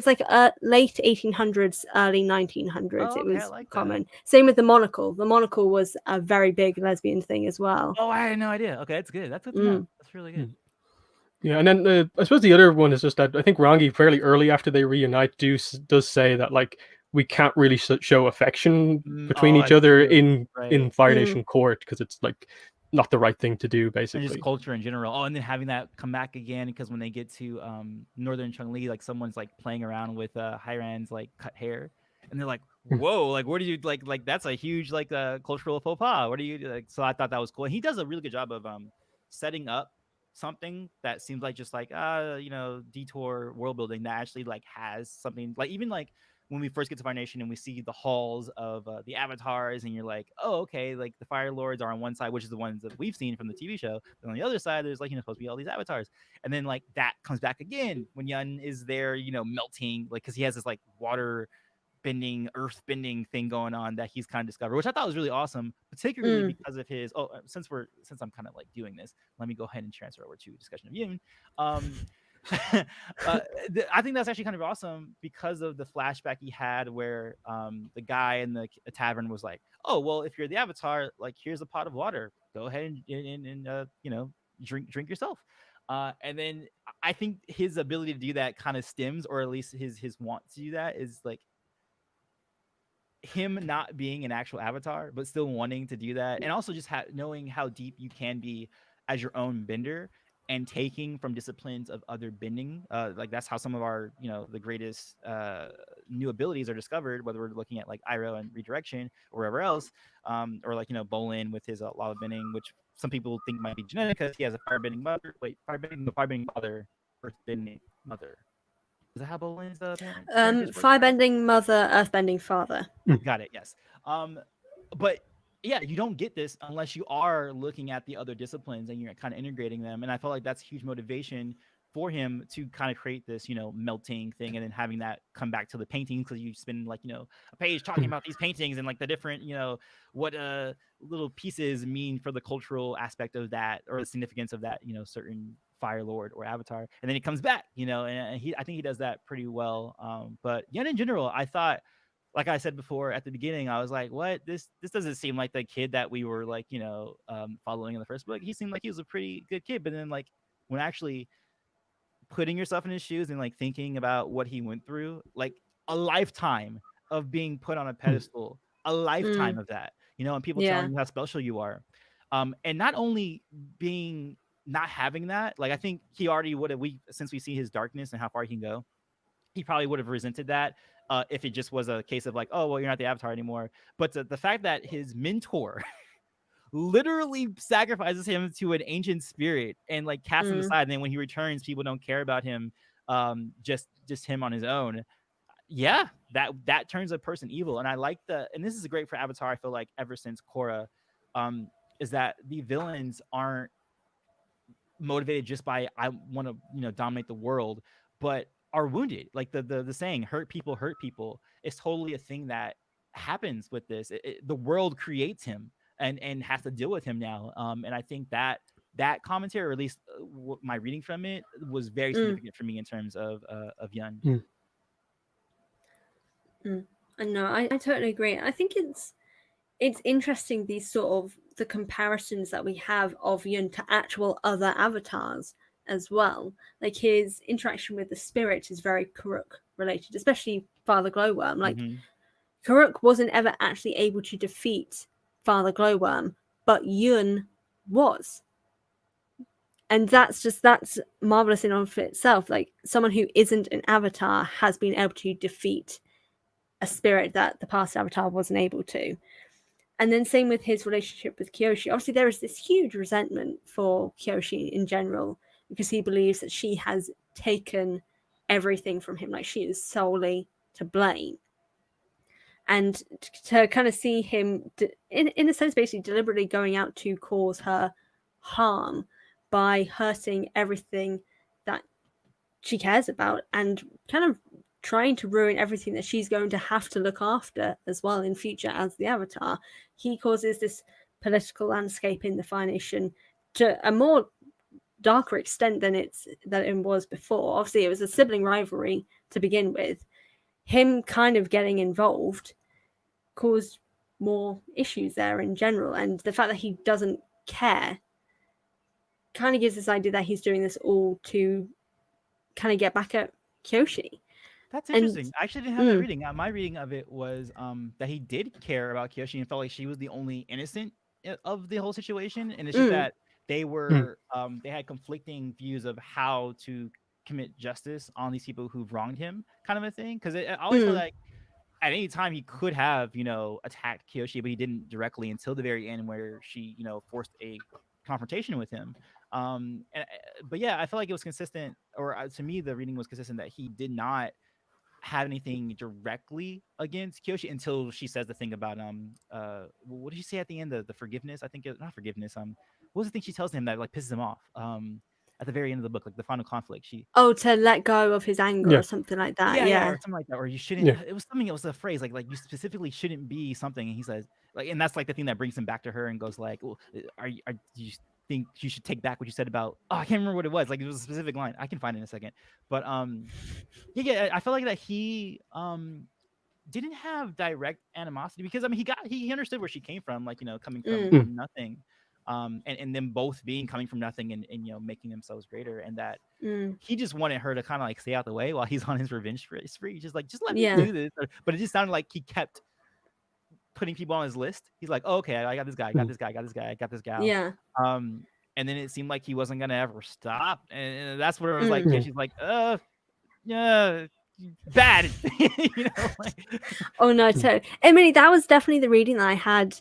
like late 1800s, early 1900s. Oh, It okay, I was like that. common. Same with the monocle. The monocle was a very big lesbian thing as well. Oh, I had no idea. Okay, that's good. That's good to know. That's really good. Yeah, and then I suppose the other one is just that I think Rangi fairly early after they reunite does say that like we can't really show affection between each that's other true. in Fire Nation court because it's like not the right thing to do, And basically. just culture in general. Oh, and then having that come back again because when they get to Northern Chun-Li, like someone's like playing around with Hiran's like cut hair, and they're like, "Whoa! Like, where do you like? That's a huge like cultural faux pas. What do you like?" So I thought that was cool. And he does a really good job of setting up something that seems like just like detour world building that actually like has something like even like when we first get to Fire Nation and we see the halls of the avatars, and you're like, oh, okay, like the Fire Lords are on one side, which is the ones that we've seen from the TV show. But on the other side, there's like, supposed to be all these avatars. And then like that comes back again when Yun is there, melting, like, because he has this like water bending, earth bending thing going on that he's kind of discovered, which I thought was really awesome, particularly because of his. Oh, since I'm kind of like doing this, let me go ahead and transfer over to Discussion of Yun. I think that's actually kind of awesome because of the flashback he had where the guy in the tavern was like, oh, well, if you're the avatar, like here's a pot of water, go ahead and drink yourself. And then I think his ability to do that kind of stems, or at least his want to do that is like him not being an actual avatar, but still wanting to do that. And also just knowing how deep you can be as your own bender and taking from disciplines of other bending. Like that's how some of our, the greatest new abilities are discovered, whether we're looking at like Iroh and redirection or wherever else, or like, Bolin with his lava bending, which some people think might be genetic because he has a fire bending mother. Wait, fire bending father, earth bending mother. Is that how Bolin's parent? Firebending mother, earthbending father. Got it. Yes. But yeah, you don't get this unless you are looking at the other disciplines and you're kind of integrating them. And I felt like that's huge motivation for him to kind of create this, melting thing, and then having that come back to the paintings, because you spend like, a page talking about these paintings and like the different, what little pieces mean for the cultural aspect of that, or the significance of that, certain Fire Lord or avatar, and then he comes back, and I think he does that pretty well. But Yun in general, I thought, like I said before at the beginning, I was like, what, this doesn't seem like the kid that we were like, following in the first book. He seemed like he was a pretty good kid, but then like when actually putting yourself in his shoes and like thinking about what he went through, like a lifetime of being put on a pedestal, a lifetime of that, and people telling you how special you are, and not only not having that, like I think he already would have, since we see his darkness and how far he can go, he probably would have resented that if it just was a case of like, oh, well, you're not the avatar anymore. But the fact that his mentor literally sacrifices him to an ancient spirit and like casts him aside, and then when he returns, people don't care about him, just him on his own. Yeah, that turns a person evil. And I like and this is great for Avatar, I feel like, ever since Korra, is that the villains aren't motivated just by I want to dominate the world, but are wounded. Like the saying, hurt people is totally a thing that happens with this. The world creates him and has to deal with him now. And I think that commentary, or at least my reading from it, was very significant for me in terms of Yun. No, I totally agree. I think it's interesting, these sort of the comparisons that we have of Yun to actual other avatars as well. Like his interaction with the spirit is very Karuk related, especially Father Glowworm. Like Karuk wasn't ever actually able to defeat Father Glowworm, but Yun was. And that's marvelous in and of itself. Like, someone who isn't an avatar has been able to defeat a spirit that the past avatar wasn't able to. And then same with his relationship with Kyoshi. Obviously, there is this huge resentment for Kyoshi in general, because he believes that she has taken everything from him, like she is solely to blame. And to kind of see him, in a sense, basically deliberately going out to cause her harm by hurting everything that she cares about, and kind of trying to ruin everything that she's going to have to look after as well in future as the Avatar. He causes this political landscape in the Fire Nation to a more darker extent than it was before. Obviously, it was a sibling rivalry to begin with. Him kind of getting involved caused more issues there in general, and the fact that he doesn't care kind of gives this idea that he's doing this all to kind of get back at Kyoshi. That's interesting. I actually didn't have that reading. My reading of it was that he did care about Kyoshi and felt like she was the only innocent of the whole situation, and it's just that they were they had conflicting views of how to commit justice on these people who've wronged him, kind of a thing. Because I always felt like at any time he could have, attacked Kyoshi, but he didn't directly until the very end, where she, forced a confrontation with him. But yeah, I felt like it was consistent, or to me, the reading was consistent that he did not have anything directly against Kyoshi until she says the thing about what did she say at the end? The forgiveness, I think. Not forgiveness. What was the thing she tells him that like pisses him off? At the very end of the book, like the final conflict, to let go of his anger or something like that. Yeah, or something like that. Or you shouldn't. It was something. It was a phrase like you specifically shouldn't be something. And he says like, and that's like the thing that brings him back to her and goes like, well, do you think you should take back what you said about? Oh, I can't remember what it was. Like it was a specific line. I can find it in a second. But yeah, I felt like that he didn't have direct animosity, because I mean he understood where she came from, like coming from nothing. And them both coming from nothing and making themselves greater, and that he just wanted her to kind of like stay out the way while he's on his revenge spree. Just let me do this. But it just sounded like he kept putting people on his list. He's like, oh, okay, I got this guy, I got this guy, I got this guy, I got this gal. Yeah. And then it seemed like he wasn't gonna ever stop, and that's where it was like, yeah, she's like, yeah, bad. Oh no, totally. I mean, that was definitely the reading that I had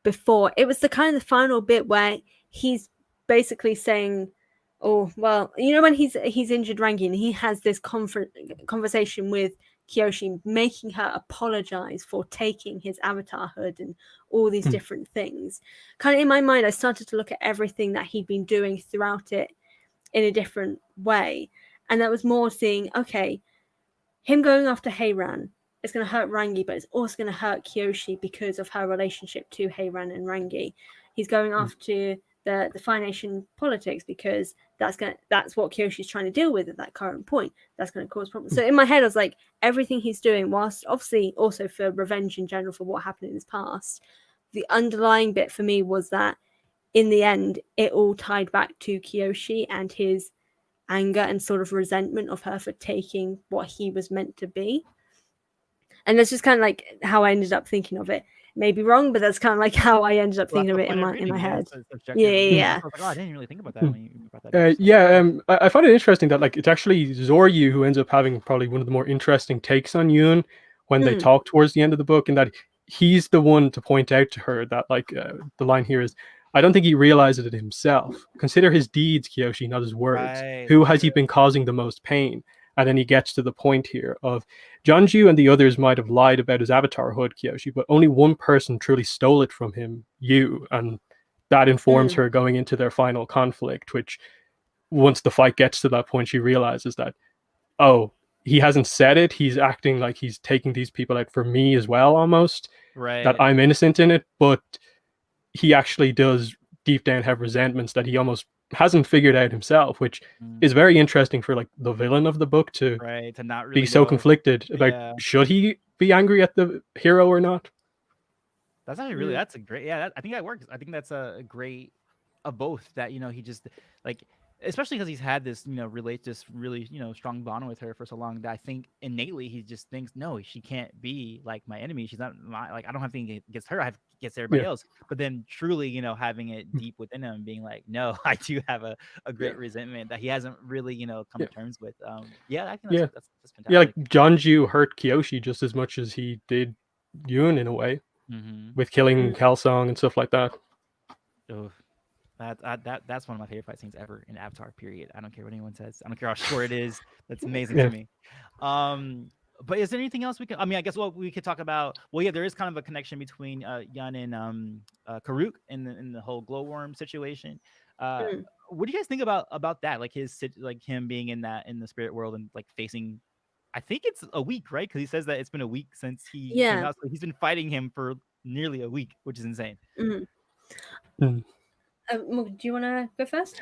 before. It was the kind of the final bit where he's basically saying, oh well, when he's injured Rangi, and he has this conversation with Kyoshi, making her apologize for taking his avatar hood and all these different things. Kind of in my mind, I started to look at everything that he'd been doing throughout it in a different way, and that was more seeing, okay, him going after Heiran, it's going to hurt Rangi, but it's also going to hurt Kyoshi because of her relationship to Heiran and Rangi. He's going after the Fire Nation politics because that's what Kyoshi's trying to deal with at that current point. That's going to cause problems. So in my head, I was like, everything he's doing, whilst obviously also for revenge in general for what happened in his past, the underlying bit for me was that in the end, it all tied back to Kyoshi and his anger and sort of resentment of her for taking what he was meant to be. And that's just kind of like how I ended up thinking of it. Maybe wrong, but that's kind of like how I ended up thinking of it in my head. Yeah. I was like, oh, I didn't really think about that when you brought that up. I find it interesting that like it's actually Zoryu who ends up having probably one of the more interesting takes on Yoon when they talk towards the end of the book, and that he's the one to point out to her that like the line here is, I don't think he realizes it himself. Consider his deeds, Kyoshi, not his words. Right. Who has he been causing the most pain? And then he gets to the point here of Jeonju and the others might have lied about his avatar hood, Kyoshi, but only one person truly stole it from him, you. And that informs her going into their final conflict, which once the fight gets to that point, she realizes that, oh, he hasn't said it. He's acting like he's taking these people out for me as well, almost. Right. That I'm innocent in it, but he actually does deep down have resentments that he almost hasn't figured out himself, which is very interesting for like the villain of the book to not really be so conflicted about should he be angry at the hero or not. That's actually really that's a great I think that works. I think that's a great of both, that he just like especially because he's had this, this really, strong bond with her for so long that I think innately he just thinks, no, she can't be like my enemy. She's not my, like, I don't have anything against her. I have against everybody Yeah. else. But then truly, having it deep within him, being like, no, I do have a Yeah. great resentment that he hasn't really, come Yeah. to terms with. Yeah, I think Yeah. that's Yeah, like fantastic. Jonju hurt Kyoshi just as much as he did Yoon in a way, Mm-hmm. with killing Kelsong and stuff like that. Oh, that's one of my favorite fight scenes ever in Avatar. Period. I don't care what anyone says. I don't care how short it is. That's amazing to Yeah. me. But is there anything else we can? I mean, I guess we could talk about. Well, yeah, there is kind of a connection between Yun and Karuk in the whole glowworm situation. Uh, Mm. what do you guys think about that? Like like him being in the spirit world and like facing. I think it's a week, right? Because he says that it's been a week since he came Yeah. out. So he's been fighting him for nearly a week, which is insane. Mm. Mm. Do you want to go first?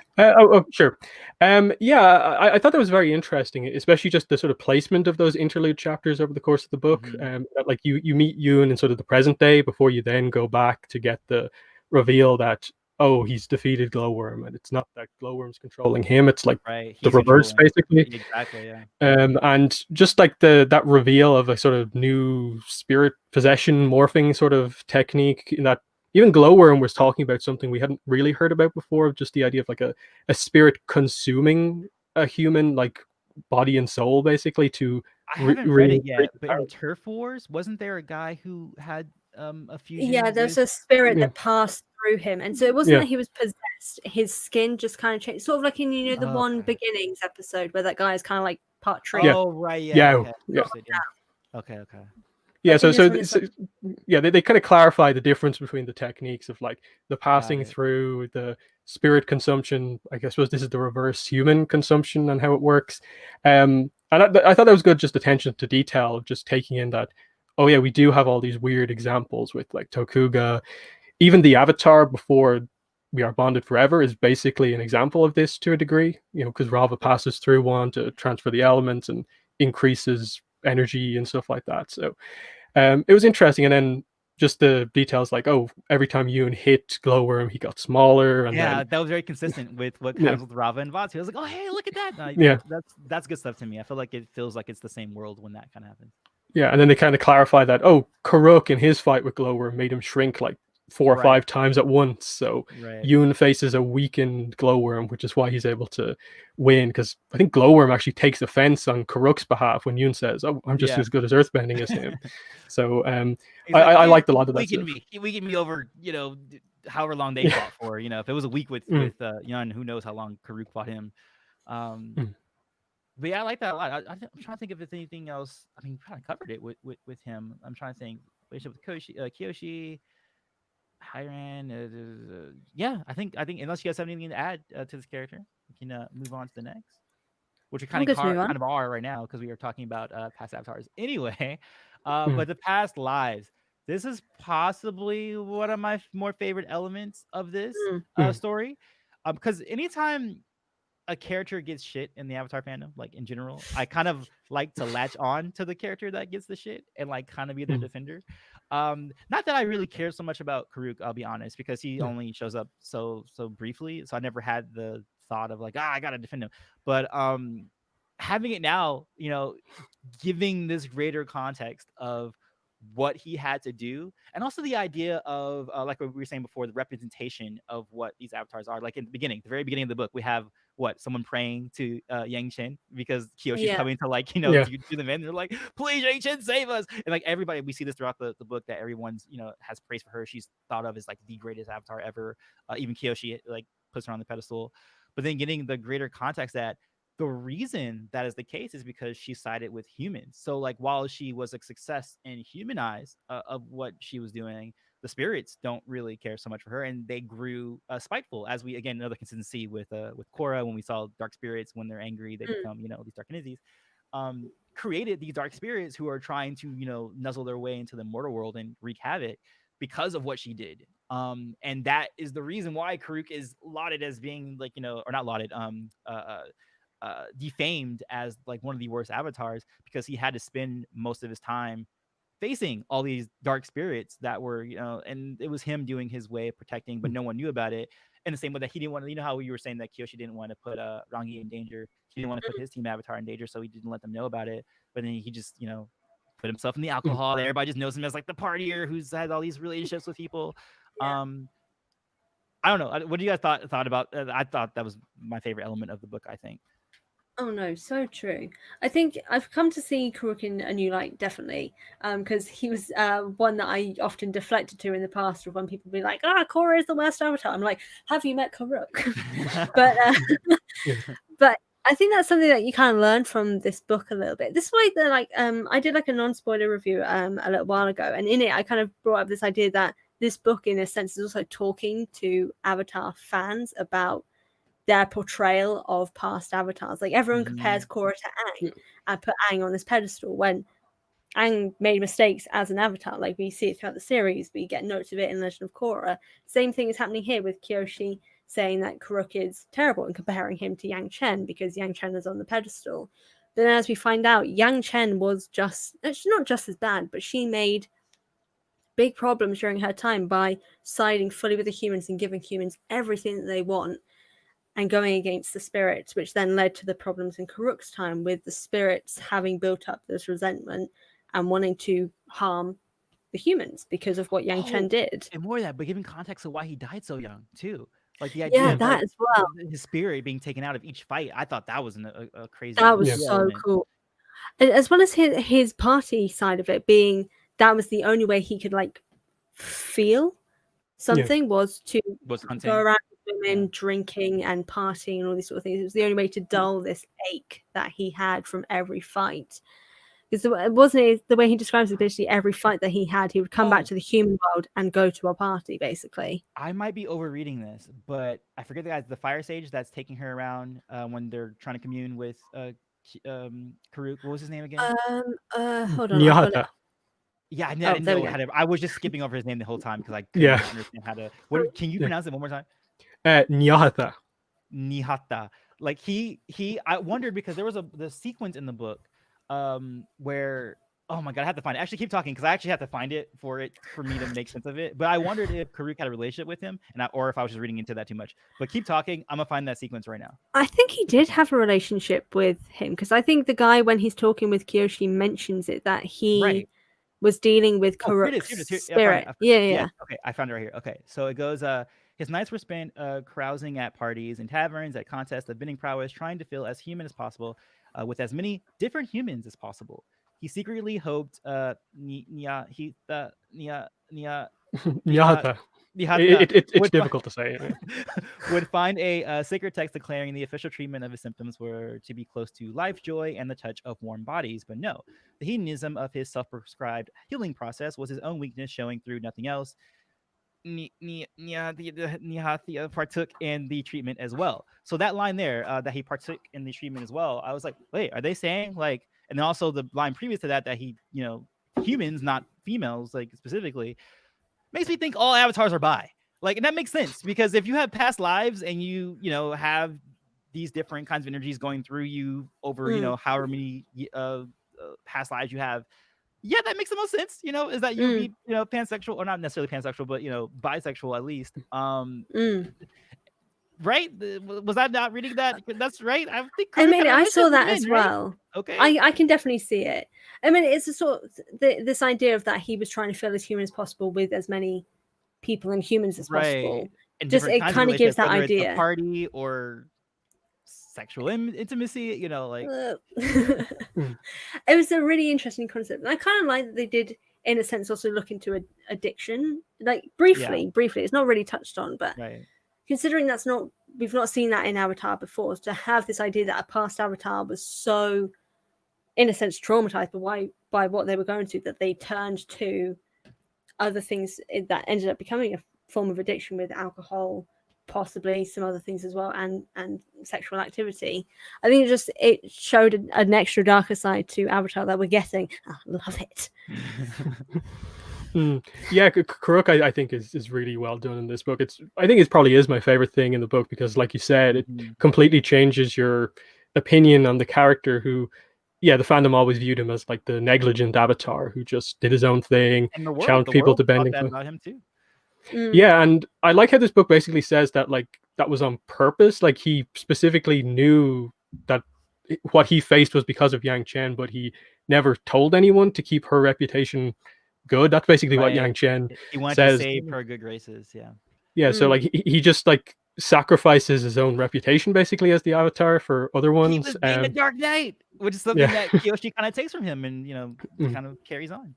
Sure. Yeah, I thought that was very interesting, especially just the sort of placement of those interlude chapters over the course of the book. Mm-hmm. That, like you meet Yoon in sort of the present day before you then go back to get the reveal that, oh, he's defeated Glowworm, and it's not that Glowworm's controlling him; it's like Right, the he's reverse, controlling. basically. Exactly, yeah. And just like that reveal of a sort of new spirit possession morphing sort of technique, in that even Glowworm was talking about something we hadn't really heard about before, just the idea of like a spirit consuming a human like body and soul, basically, to I haven't read it yet, but in power. Turf Wars, wasn't there a guy who had a Yeah, fusion there's with? a spirit Yeah. that passed through him, and so it wasn't Yeah. that he was possessed. His skin just kind of changed, sort of like in the one Okay. beginnings episode where that guy is kind of like part tree. Yeah. Oh, right, yeah, Yeah. okay. Yeah. Understood, yeah. Okay. Yeah, Like so in this one, it's so yeah, they kind of clarify the difference between the techniques of like the Got passing it. through, the spirit consumption. I guess this is the reverse human consumption and how it works. And I thought that was good, just attention to detail, just taking in that. Oh yeah, we do have all these weird examples with like Tokuga, even the Avatar before We Are Bonded Forever is basically an example of this to a degree. Because Rava passes through one to transfer the elements and increases energy and stuff like that. So it was interesting, and then just the details like, oh, every time Yoon hit Glowworm, he got smaller, and Yeah, then that was very consistent with what yeah, happens with Rava and Vatsu. I was like, oh, hey, look at that. Like, yeah, that's good stuff to me. I feel like it feels like it's the same world when that kind of happens. yeah, and then they kind of clarify that, oh, Karuk in his fight with Glowworm made him shrink like 4 or 5 times at once. So Right. Yoon faces a weakened Glowworm, which is why he's able to win. Because I think Glowworm actually takes offense on Karuk's behalf when Yoon says, "Oh, I'm just Yeah. as good as Earthbending as him." So He's I, like, I "Dude, liked a lot he of that weakened stuff. me. He weakened me over, however long they Yeah. fought for. If it was a week with Yun, who knows how long Karuk fought him. Mm. But yeah, I like that a lot. I'm trying to think if there's anything else. I mean, we kind of covered it with him. I'm trying to think. Relationship with Kyoshi, Hyran. Yeah, I think unless you guys have anything to add to this character, we can move on to the next, which we I'm good to move on. kind of are right now because we are talking about past avatars anyway. Mm. But the past lives. This is possibly one of my more favorite elements of this story, because anytime a character gets shit in the Avatar fandom, like in general, I kind of like to latch on to the character that gets the shit and like kind of be their defender. Not that I really care so much about Karuk, I'll be honest, because he only shows up so briefly, so I never had the thought of like, I gotta defend him. But having it now, giving this greater context of what he had to do, and also the idea of like what we were saying before, the representation of what these avatars are. Like in the very beginning of the book, we have someone praying to Yang Chen because Kyoshi's coming to like Yeah. do them in. They're like, please, Yang Chen, save us. And like everybody, we see this throughout the book, that everyone's has praise for her. She's thought of as like the greatest avatar ever. Even Kyoshi like puts her on the pedestal. But then getting the greater context that the reason that is the case is because she sided with humans. So like while she was a success in human eyes of what she was doing, the spirits don't really care so much for her, and they grew spiteful, as we again another consistency with Korra. When we saw dark spirits, when they're angry, they become these dark entities. Created these dark spirits who are trying to nuzzle their way into the mortal world and wreak havoc because of what she did. And that is the reason why Karuk is lauded as being like or not lauded, defamed as like one of the worst avatars, because he had to spend most of his time facing all these dark spirits that were and it was him doing his way of protecting, but no one knew about it. in the same way that he didn't want to, you know how you were saying that Kyoshi didn't want to put Rangi in danger. He didn't want to put his team avatar in danger, so he didn't let them know about it. But then he just, you know, put himself in the alcohol. Everybody just knows him as like the partier who's had all these relationships with people. I don't know. What do you guys thought about? I thought that was my favorite element of the book, I think. Oh no, so true. I think I've come to see Karuk in a new light, definitely, because he was one that I often deflected to in the past, when people be like, Korra is the worst avatar. I'm like, have you met Karuk? but but I think that's something that you kind of learn from this book a little bit. This way, that like I did like a non-spoiler review a little while ago, and in it I kind of brought up this idea that this book, in a sense, is also talking to Avatar fans about their portrayal of past avatars. Like, everyone compares Korra to Aang and put Aang on this pedestal, when Aang made mistakes as an avatar. Like, we see it throughout the series, we get notes of it in Legend of Korra. Same thing is happening here with Kyoshi saying that Karuk is terrible and comparing him to Yang Chen because Yang Chen is on the pedestal. But then, as we find out, Yang Chen was just, she's not just as bad, but she made big problems during her time by siding fully with the humans and giving humans everything that they want, and going against the spirits, which then led to the problems in Karuk's time, with the spirits having built up this resentment and wanting to harm the humans because of what Yang Chen did. And more of that, but giving context of why he died so young too. Like the idea of that as well. His spirit being taken out of each fight. I thought that was a crazy. That was so cool. As well as his party side of it being, that was the only way he could like feel something, was to go around women drinking and partying and all these sort of things. It was the only way to dull this ache that he had from every fight. Because it wasn't the way he describes it, basically every fight that he had, he would come back to the human world and go to a party, basically. I might be overreading this, but I forget the fire sage that's taking her around when they're trying to commune with Karuk. What was his name again? Hold on. Nyahata. Yeah, I didn't know how to. I was just skipping over his name the whole time because I couldn't understand how to. Can you pronounce it one more time? Nyahata. Nihata. Like I wondered because there was the sequence in the book where, oh my god, I have to find it. Actually, keep talking because I actually have to find it for me to make sense of it. But I wondered if Karuk had a relationship with him, or if I was just reading into that too much. But keep talking. I'm gonna find that sequence right now. I think he did have a relationship with him, because I think the guy, when he's talking with Kyoshi, mentions it, that he was dealing with Karuk's spirit. Yeah. Okay, I found it right here. Okay, so it goes. His nights were spent carousing at parties and taverns, at contests of vending prowess, trying to feel as human as possible, with as many different humans as possible. He secretly hoped Nyahata. It's difficult to say. Would find a sacred text declaring the official treatment of his symptoms were to be close to life, joy, and the touch of warm bodies. But no, the hedonism of his self-prescribed healing process was his own weakness showing through nothing else. Nyahata partook in the treatment as well. So that line there, that he partook in the treatment as well, I was like, wait, are they saying like? And then also the line previous to that he, humans, not females, like specifically, makes me think all avatars are bi. Like, and that makes sense because if you have past lives and you have these different kinds of energies going through you over however many past lives you have. Yeah, that makes the most sense. Is that you be pansexual, or not necessarily pansexual, but bisexual at least. Right? Was I not reading that? That's right. I think. I saw that as well. Right? Okay. I can definitely see it. I mean, it's a sort of this idea of that he was trying to feel as human as possible with as many people and humans as possible. And just it kind of gives that idea. It's a party or sexual intimacy, it was a really interesting concept, and I kind of like that they did, in a sense, also look into addiction, like briefly. It's not really touched on, but considering we've not seen that in Avatar before, to have this idea that a past Avatar was so, in a sense, traumatized by what they were going through, that they turned to other things that ended up becoming a form of addiction, with alcohol, possibly some other things as well, and sexual activity. I think it showed an extra darker side to Avatar that we're getting. I love it. Yeah, Karuk I think is really well done in this book. I think it probably is my favorite thing in the book because, like you said, it completely changes your opinion on the character who, the fandom always viewed him as like the negligent avatar who just did his own thing, challenged people to bending. That about him too. Yeah, and I like how this book basically says that like that was on purpose. Like he specifically knew that what he faced was because of Yang Chen, but he never told anyone to keep her reputation good. That's basically what Yang Right. Chen He wanted to says. save her good graces. Yeah. Yeah, so like he just like sacrifices his own reputation basically as the avatar for other He ones. was being a Dark Knight, which is something Yeah. that Kyoshi kind of takes from him, and kind of carries on.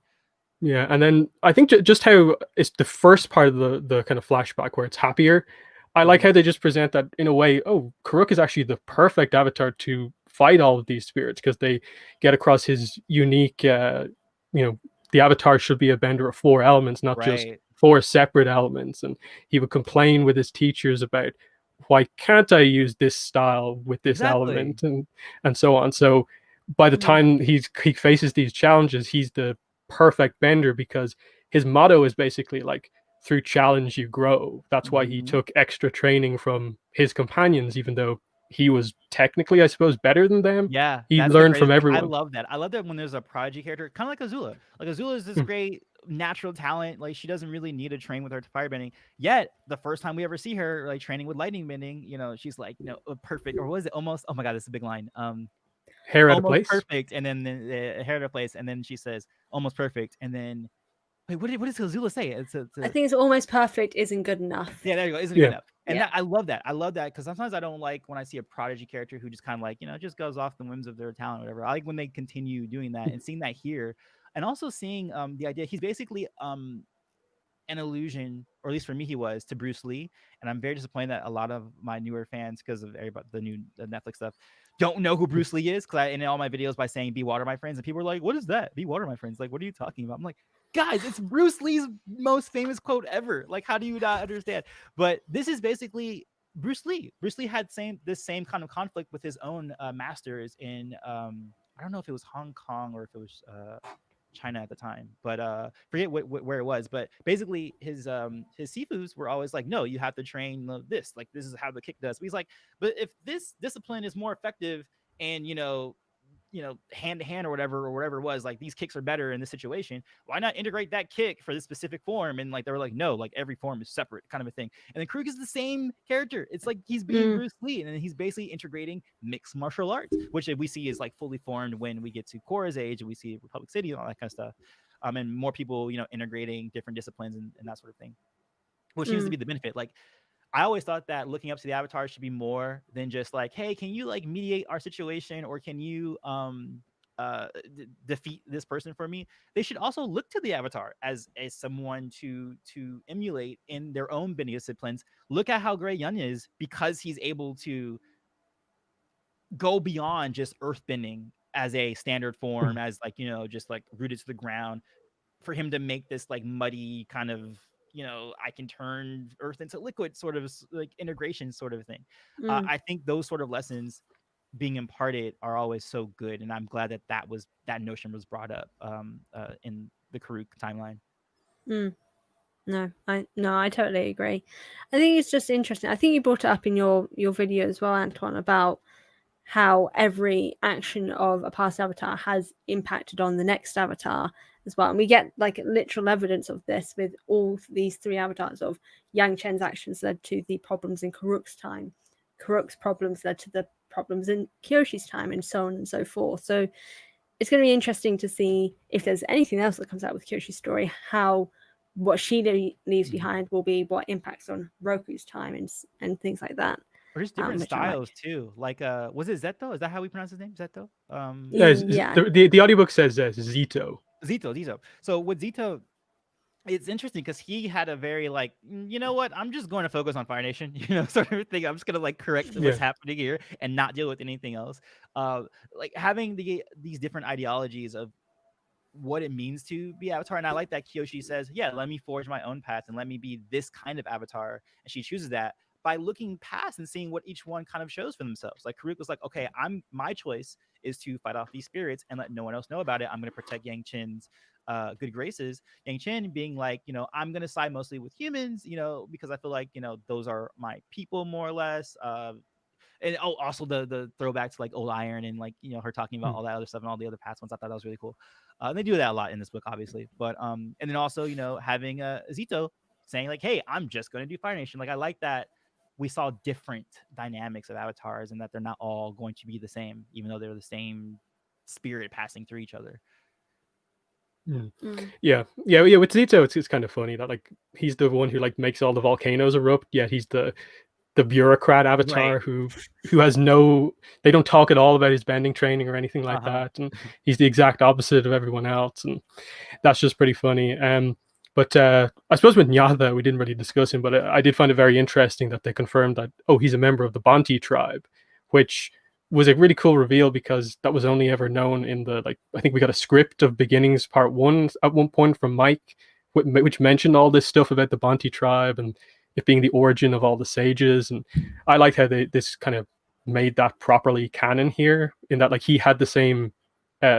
Yeah, and then I think just how it's the first part of the kind of flashback where it's happier. I like how they just present that in a way. Oh, Karuk is actually the perfect avatar to fight all of these spirits because they get across his unique. The avatar should be a bender of 4 elements, not just Right. 4 separate elements. And he would complain with his teachers about why can't I use this style with this Exactly. element and so on. So by the time he faces these challenges, he's the perfect bender because his motto is basically like through challenge you grow. That's why he took extra training from his companions, even though he was technically, I suppose, better than them. Yeah, He that's the learned from greatest thing. I everyone. love that. I love that when there's a prodigy character, kind of like Azula. Like Azula is this great natural talent. Like she doesn't really need to train with her firebending. Yet the first time we ever see her like training with lightning bending, she's like, perfect. Or was it almost? Oh my god, this is a big line. Hair out of Almost place. perfect, and then the hair out of place, and then she says almost perfect, and then wait, what does Azula say? I think it's almost perfect isn't good enough. Yeah, there you go. Isn't it good Yeah. enough? And I love that. I love that because sometimes I don't like when I see a prodigy character who just kind of like, just goes off the whims of their talent or whatever. I like when they continue doing that and seeing that here. And also seeing the idea he's basically an illusion, or at least for me, he was to Bruce Lee. And I'm very disappointed that a lot of my newer fans, because of everybody, the Netflix stuff, don't know who Bruce Lee is. Because I ended all my videos by saying "Be water, my friends," and people were like, "What is that? Be water, my friends." Like, what are you talking about? I'm like, guys, it's Bruce Lee's most famous quote ever. Like, how do you not understand? But this is basically Bruce Lee. Bruce Lee had this same kind of conflict with his own masters in I don't know if it was Hong Kong or if it was China at the time, but forget where it was. But basically, his sifus were always like, no, you have to train this. Like this is how the kick does. But he's like, but if this discipline is more effective, and hand to hand or whatever it was, like these kicks are better in this situation, why not integrate that kick for this specific form? And like they were like, no, like every form is separate, kind of a thing. And then Krug is the same character. It's like he's being Bruce Lee, and then he's basically integrating mixed martial arts, which we see is like fully formed when we get to Korra's age and we see Republic City and all that kind of stuff. And more people integrating different disciplines and that sort of thing, which seems to be the benefit. Like I always thought that looking up to the avatar should be more than just like, hey, can you like mediate our situation, or can you defeat this person for me? They should also look to the avatar as someone to emulate in their own bending disciplines. Look at how great Yun is because he's able to go beyond just earth bending as a standard form, as like just like rooted to the ground, for him to make this like muddy kind of I can turn earth into liquid sort of like integration sort of thing. I think those sort of lessons being imparted are always so good, and I'm glad that notion was brought up in the Karuk timeline. No, I totally agree. I think it's just interesting. I think you brought it up in your video as well, Antoine, about how every action of a past avatar has impacted on the next avatar as well. And we get like literal evidence of this with all these 3 avatars of Yang Chen's actions led to the problems in Karuk's time. Karuk's problems led to the problems in Kyoshi's time, and so on and so forth. So it's going to be interesting to see if there's anything else that comes out with Kyoshi's story, how what she leaves behind will be what impacts on Roku's time and things like that. Or just different styles too. Like was it Zeto? Is that how we pronounce his name? Zeto? Yeah. The audiobook says Zito. Zito. So with Zito, it's interesting because he had a very like, you know what? I'm just going to focus on Fire Nation, sort of thing. I'm just gonna like correct what's happening here and not deal with anything else. Like having these different ideologies of what it means to be Avatar, and I like that Kyoshi says, "Yeah, let me forge my own path and let me be this kind of Avatar," and she chooses that by looking past and seeing what each one kind of shows for themselves. Like Karuk was like, "Okay, my choice is to fight off these spirits and let no one else know about it. I'm going to protect Yang Chen's good graces." Yang Chen being like, I'm going to side mostly with humans, because I feel like, those are my people more or less. And also the throwback to like Old Iron and like, her talking about all that other stuff and all the other past ones. I thought that was really cool. They do that a lot in this book, obviously. But and then also, having Zito saying like, hey, I'm just going to do Fire Nation. Like I like that we saw different dynamics of avatars and that they're not all going to be the same, even though they're the same spirit passing through each other. Yeah. With Zito, it's kind of funny that like he's the one who like makes all the volcanoes erupt, yet he's the bureaucrat avatar Right. who has no, they don't talk at all about his bending training or anything like that, and he's the exact opposite of everyone else, and that's just pretty funny. But I suppose with Nyatha, we didn't really discuss him, but I did find it very interesting that they confirmed that, oh, he's a member of the Bonti tribe, which was a really cool reveal because that was only ever known in the, like, I think we got a script of Beginnings Part 1 at one point from Mike, which mentioned all this stuff about the Bonti tribe and it being the origin of all the sages. And I liked how this kind of made that properly canon here, in that like he had the same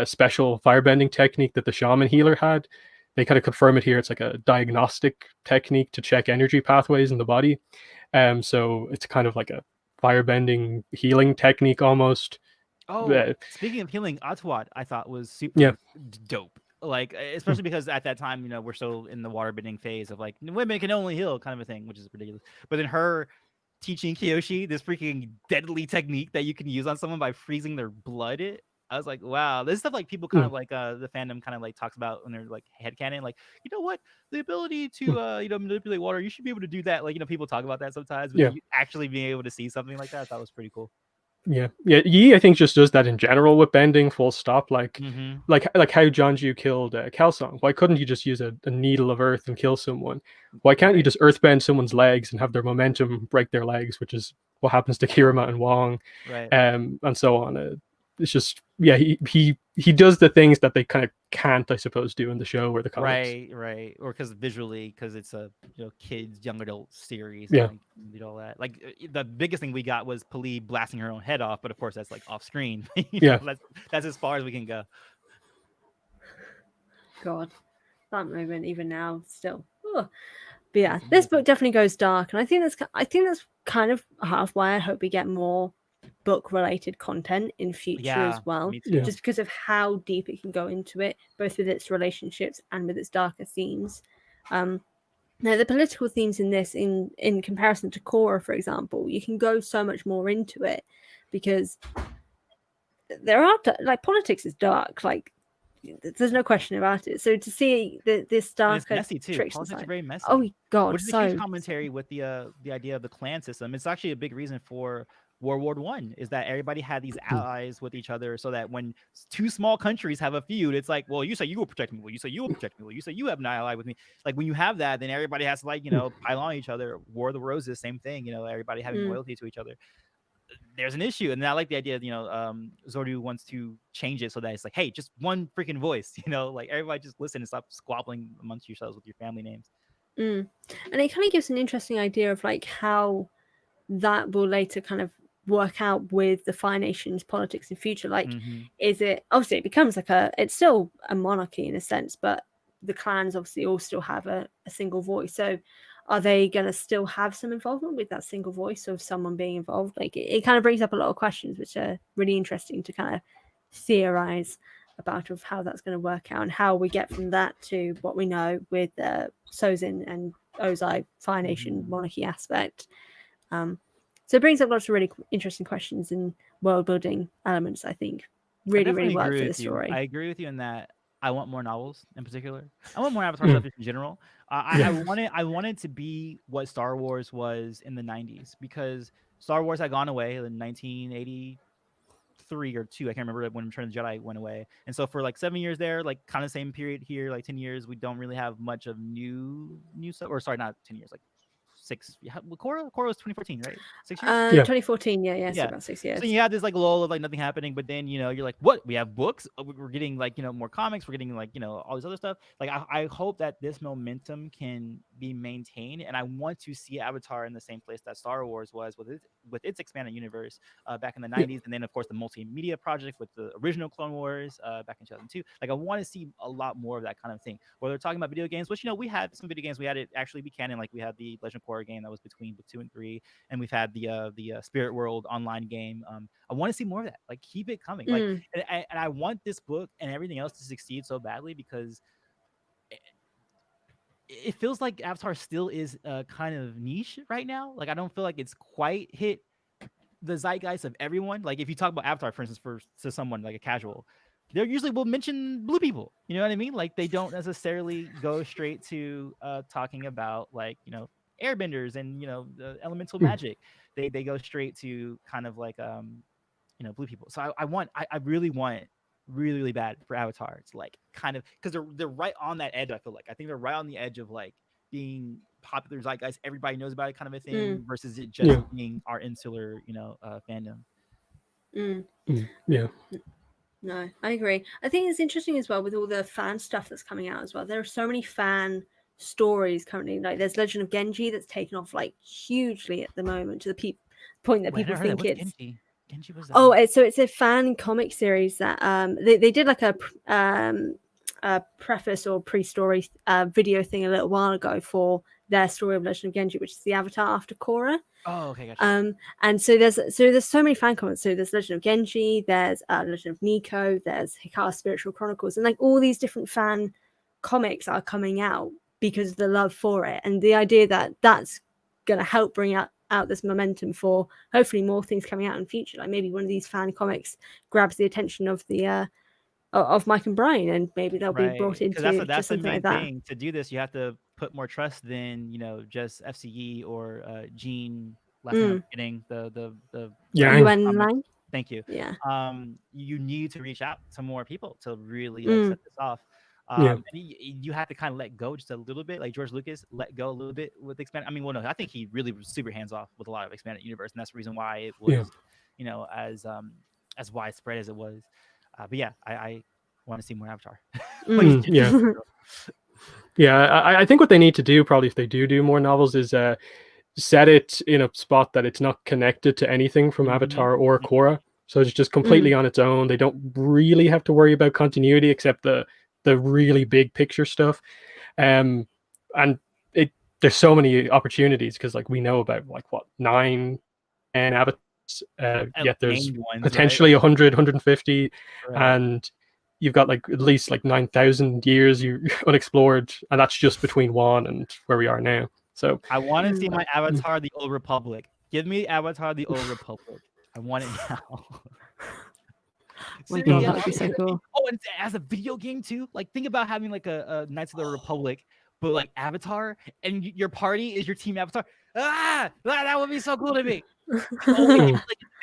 special firebending technique that the shaman healer had. They kind of confirm it here. It's like a diagnostic technique to check energy pathways in the body. So it's kind of like a firebending healing technique almost. Oh, speaking of healing, Antoine, I thought was super dope. Like, especially because at that time, you know, we're still in the waterbending phase of like women can only heal kind of a thing, which is ridiculous. But then her teaching Kyoshi this freaking deadly technique that you can use on someone by freezing their blood. I was like, wow, this stuff like people kind of like the fandom kind of like talks about when they're like headcanon, like, you know what, the ability to you know, manipulate water, you should be able to do that. Like, you know, people talk about that sometimes, but you actually being able to see something like that, I thought was pretty cool. Yeah. Yi, I think, just does that in general with bending, full stop. Like, like how Jonju killed Kelsong. Why couldn't you just use a needle of earth and kill someone? Why can't you just earthbend someone's legs and have their momentum break their legs, which is what happens to Kirima and Wong, and so on. It's just, yeah, he does the things that they kind of can't, I suppose, do in the show or the comics. Right. Or because visually, because it's a, you know, kids, young adult series. Yeah. And did all that. Like the biggest thing we got was Pali blasting her own head off, but of course that's like off screen. You know, that's as far as we can go. God, that moment, even now, still. But yeah, this book definitely goes dark, and I think that's kind of half why I hope we get more book related content in future as well, just because of how deep it can go into it, both with its relationships and with its darker themes. Now the political themes in this, in comparison to Korra, for example, you can go so much more into it because there are, like, politics is dark, like there's no question about it. So to see this darker, it's messy too. Politics are very messy. Oh God, which is a huge commentary with the idea of the clan system. It's actually a big reason for World War I, is that everybody had these allies with each other, so that when two small countries have a feud, it's like, well, you say you will protect me, well, you say you will protect me, well, you say you have an ally with me. Like when you have that, then everybody has to, like, you know, pile on each other. War of the Roses, same thing, you know, everybody having loyalty to each other. There's an issue, and I like the idea of, you know, Zordu wants to change it so that it's like, hey, just one freaking voice, you know, like everybody just listen and stop squabbling amongst yourselves with your family names. And it kind of gives an interesting idea of like how that will later kind of work out with the Fire Nation's politics in future. Like, is it, obviously it becomes like it's still a monarchy in a sense, but the clans obviously all still have a single voice. So are they going to still have some involvement with that single voice of someone being involved? Like it kind of brings up a lot of questions, which are really interesting to kind of theorize about, of how that's going to work out and how we get from that to what we know with Sozin and Ozai Fire Nation monarchy aspect. So it brings up lots of really interesting questions and world building elements, I think. Really work for the story. I agree with you in that. I want more novels in particular. I want more Avatar stuff in general. I wanted to be what Star Wars was in the 90s, because Star Wars had gone away in 1983 or 2. I can't remember when Return of the Jedi went away. And so for like 7 years there, like kind of same period here, like 10 years, we don't really have much of new stuff. Or sorry, not 10 years, like 6. Korra was 2014, right? 6 years. 2014. Yeah. So about 6 years. So you had this like lull of like nothing happening, but then, you know, you're like, what? We have books. We're getting, like, you know, more comics. We're getting, like, you know, all this other stuff. Like I hope that this momentum can be maintained, and I want to see Avatar in the same place that Star Wars was with its expanded universe back in the 90s, and then of course the multimedia project with the original Clone Wars back in 2002. Like I want to see a lot more of that kind of thing. Where they're talking about video games, which, you know, we had some video games. We had it actually be canon. Like we had the Legend of Korra game that was between book 2 and 3, and we've had the Spirit World online game. I want to see more of that. Like keep it coming. Like, and I want this book and everything else to succeed so badly, because it feels like Avatar still is kind of niche right now. Like I don't feel like it's quite hit the zeitgeist of everyone. Like if you talk about Avatar, for instance, to someone like a casual, they usually will mention blue people. You know what I mean? Like they don't necessarily go straight to talking about like airbenders and the elemental magic. They go straight to kind of like blue people. So I really want really bad for Avatar. It's like kind of because they're right on that edge. I feel like I think they're right on the edge of like being popular zeitgeist, everybody knows about it kind of a thing, versus it just being our insular fandom. Yeah. No, I agree. I think it's interesting as well with all the fan stuff that's coming out as well. There are so many fan stories currently. Like there's Legend of Genji that's taken off like hugely at the moment to the point that people think it's. Genji? Genji was that? Oh, it's a fan comic series that they did like a preface or pre-story video thing a little while ago for their story of Legend of Genji, which is the Avatar after Korra. Oh, okay, gotcha. And so there's so many fan comments. So there's Legend of Genji, there's Legend of Nico, there's Hikaru's Spiritual Chronicles, and like all these different fan comics are coming out because of the love for it, and the idea that that's going to help bring out this momentum for hopefully more things coming out in the future. Like maybe one of these fan comics grabs the attention of the of Mike and Brian, and maybe they'll be brought into that's the main like that. thing. To do this, you have to put more trust than just FCE or Gene. Last name I'm getting the UN line. Thank you. Yeah. You need to reach out to more people to really set this off. And you have to kind of let go just a little bit, like George Lucas let go a little bit with expanded. I mean, well, no, I think he really was super hands off with a lot of expanded universe, and that's the reason why it was, as widespread as it was. But yeah, I want to see more Avatar. I think what they need to do, probably if they do more novels, is set it in a spot that it's not connected to anything from Avatar or Korra. So it's just completely on its own. They don't really have to worry about continuity except the really big picture stuff. And there's so many opportunities because like we know about like what 9 and Avatars, yet there's potentially 100, 150, and you've got like at least like 9,000 years unexplored, and that's just between one and where we are now. So I want to see my Avatar, the Old Republic. Give me Avatar, the Old Republic. I want it now. My God, that would be so cool. Oh, and as a video game too. Like, think about having like a Knights of the Republic, but like Avatar, and your party is your team Avatar. That would be so cool to me. Like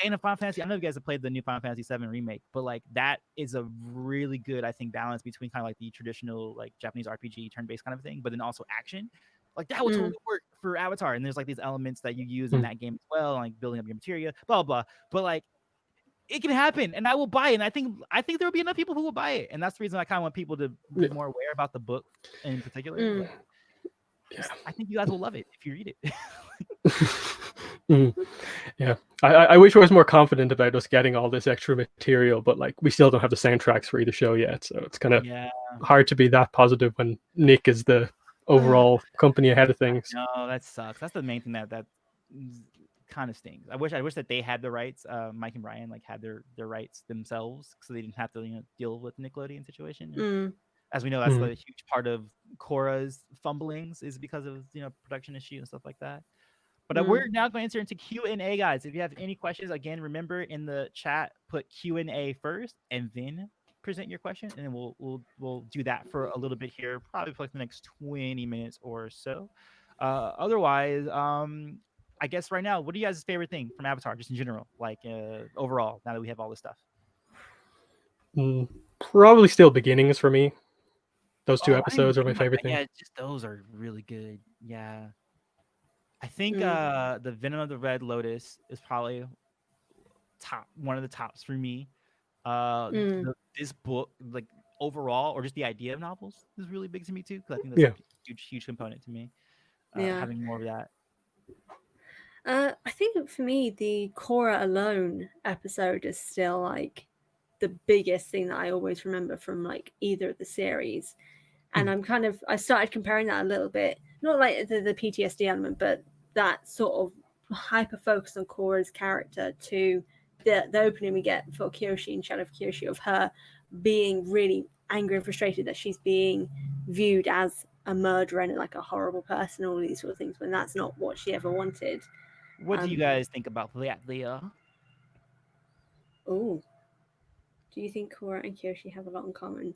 fan of Final Fantasy. I know you guys have played the new Final Fantasy VII remake, but like that is a really good, I think, balance between kind of like the traditional like Japanese RPG turn-based kind of thing, but then also action. Like that would totally work for Avatar. And there's like these elements that you use in that game as well, like building up your materia, blah blah. But like it can happen, and I will buy it. And I think there will be enough people who will buy it, and that's the reason I kind of want people to be more aware about the book in particular. I think you guys will love it if you read it. Yeah, I wish I was more confident about us getting all this extra material, but like we still don't have the soundtracks for either show yet, so it's kind of hard to be that positive when Nick is the overall company ahead of things. No, that sucks. That's the main thing that kind of stings. I wish that they had the rights. Mike and Brian like had their rights themselves, so they didn't have to deal with the Nickelodeon situation. As we know, that's a huge part of Korra's fumblings is because of production issue and stuff like that. But we're now going to enter into Q&A, guys. If you have any questions, again, remember in the chat, put Q&A first, and then present your question, and then we'll do that for a little bit here, probably for like the next 20 minutes or so. Otherwise, I guess right now, what are you guys' favorite thing from Avatar, just in general, like overall, now that we have all this stuff? Probably still beginnings for me. Those 2 episodes are my favorite thing. Yeah, just those are really good. Yeah. I think the Venom of the Red Lotus is probably one of the tops for me. This book, like overall, or just the idea of novels, is really big to me too, because I think that's a huge component to me. Having more of that. I think for me, the Korra Alone episode is still like the biggest thing that I always remember from like either of the series. And I started comparing that a little bit, not like the PTSD element, but that sort of hyper focus on Korra's character to the opening we get for Kyoshi and Shadow of Kyoshi, of her being really angry and frustrated that she's being viewed as a murderer and like a horrible person, all these sort of things, when that's not what she ever wanted. What do you guys think about that, Leah? Oh, do you think Korra and Kyoshi have a lot in common?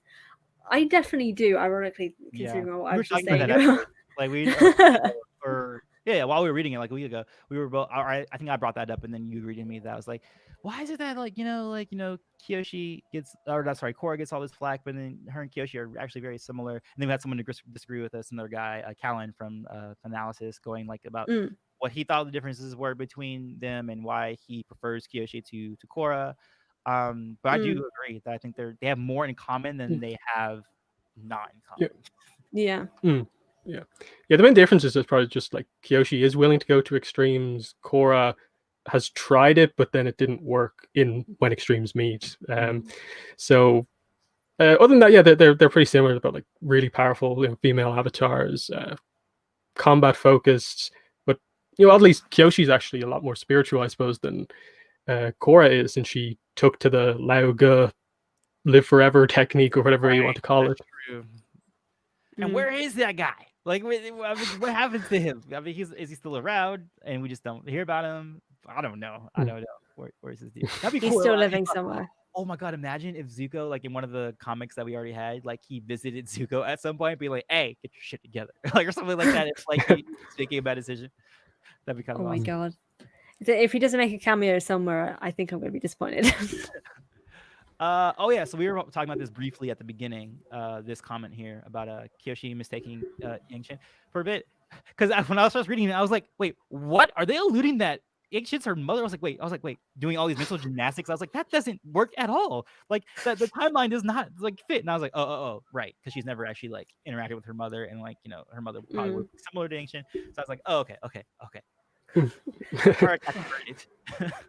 I definitely do, ironically, considering what I We were was just talking about saying. that afterwards. Like we or yeah, while we were reading it like a week ago, we were both. I think I brought that up, and then you reading me that I was like, why is it that like Kyoshi gets, or that's sorry, Korra gets all this flack, but then her and Kyoshi are actually very similar. And then we had someone to disagree with us, another guy, Callan from Analysis, going like about what he thought the differences were between them and why he prefers Kyoshi to Korra. But I do agree that I think they have more in common than they have not in common. Yeah. Yeah. The main difference is probably just like Kyoshi is willing to go to extremes. Korra has tried it, but then it didn't work in when extremes meet. So other than that, yeah, they're pretty similar about like really powerful female avatars, combat focused. But at least Kyoshi's actually a lot more spiritual, I suppose, than Korra is, and she took to the Lao Ge live forever technique or whatever you want to call it. True. And where is that guy? Like, what happens to him? I mean, is he still around? And we just don't hear about him. I don't know. Where's his deal? That'd be cool. He's still living somewhere. Oh my god! Imagine if Zuko, like in one of the comics that we already had, like he visited Zuko at some point, be like, "Hey, get your shit together," like or something like that. It's like he's making a bad decision. That'd be kind of awesome. My god! If he doesn't make a cameo somewhere, I think I'm going to be disappointed. Oh yeah, so we were talking about this briefly at the beginning. This comment here about Kyoshi mistaking Yang Chen for a bit, because when I was first reading it, I was like, "Wait, what? Are they alluding that Yang Chen's her mother?" I was like, "Wait," doing all these mental gymnastics. I was like, "That doesn't work at all. Like that the timeline does not like fit." And I was like, "Oh, right," because she's never actually like interacted with her mother, and like her mother probably would be similar to Yang Chen. So I was like, "Oh, okay."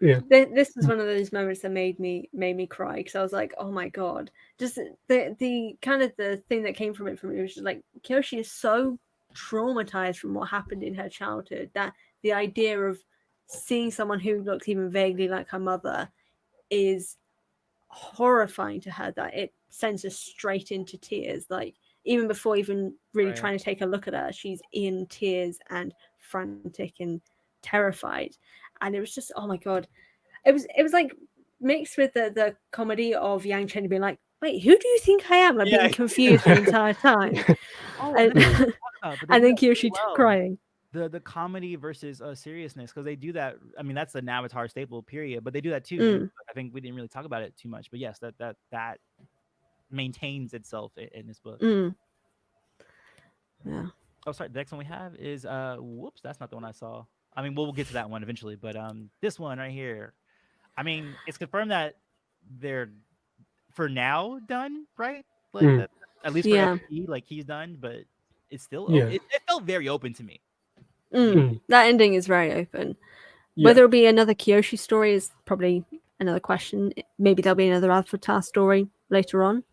Yeah. This was one of those moments that made me cry, because I was like, oh my god, just the kind of the thing that came from it for me was just like, Kyoshi is so traumatized from what happened in her childhood that the idea of seeing someone who looks even vaguely like her mother is horrifying to her, that it sends her straight into tears. Like, even before even really trying to take a look at her, she's in tears and frantic and terrified. And it was just, oh my god, it was like mixed with the comedy of Yang Chen being like, wait, who do you think I am? Like being confused the entire time. And then Kyoshi crying. The comedy versus seriousness, because they do that. I mean, that's an Avatar staple, period. But they do that too. I think we didn't really talk about it too much. But yes, that maintains itself in this book. Yeah. Oh, sorry. The next one we have is whoops, that's not the one I saw. I mean, we'll get to that one eventually, but this one right here. I mean, it's confirmed that they're for now done, right? Like at least for FP, like he's done, but it's still it felt very open to me. That ending is very open. Whether it'll be another Kyoshi story is probably another question. Maybe there'll be another Avatar story later on.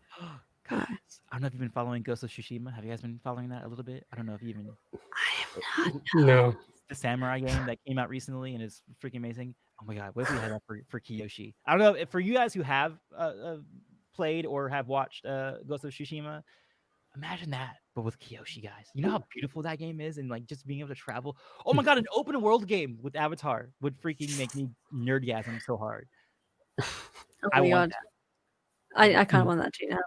Guys, I don't know if you've been following Ghost of Tsushima. Have you guys been following that a little bit? I don't know if you even. I have not. No. The samurai game that came out recently and is freaking amazing. Oh my god, what if we had that for Kyoshi? I don't know if for you guys who have played or have watched Ghost of Tsushima. Imagine that, but with Kyoshi, guys. You know how beautiful that game is, and like just being able to travel. Oh my god, an open world game with Avatar would freaking make me nerdgasm so hard. Oh my god, I kind of want that too now.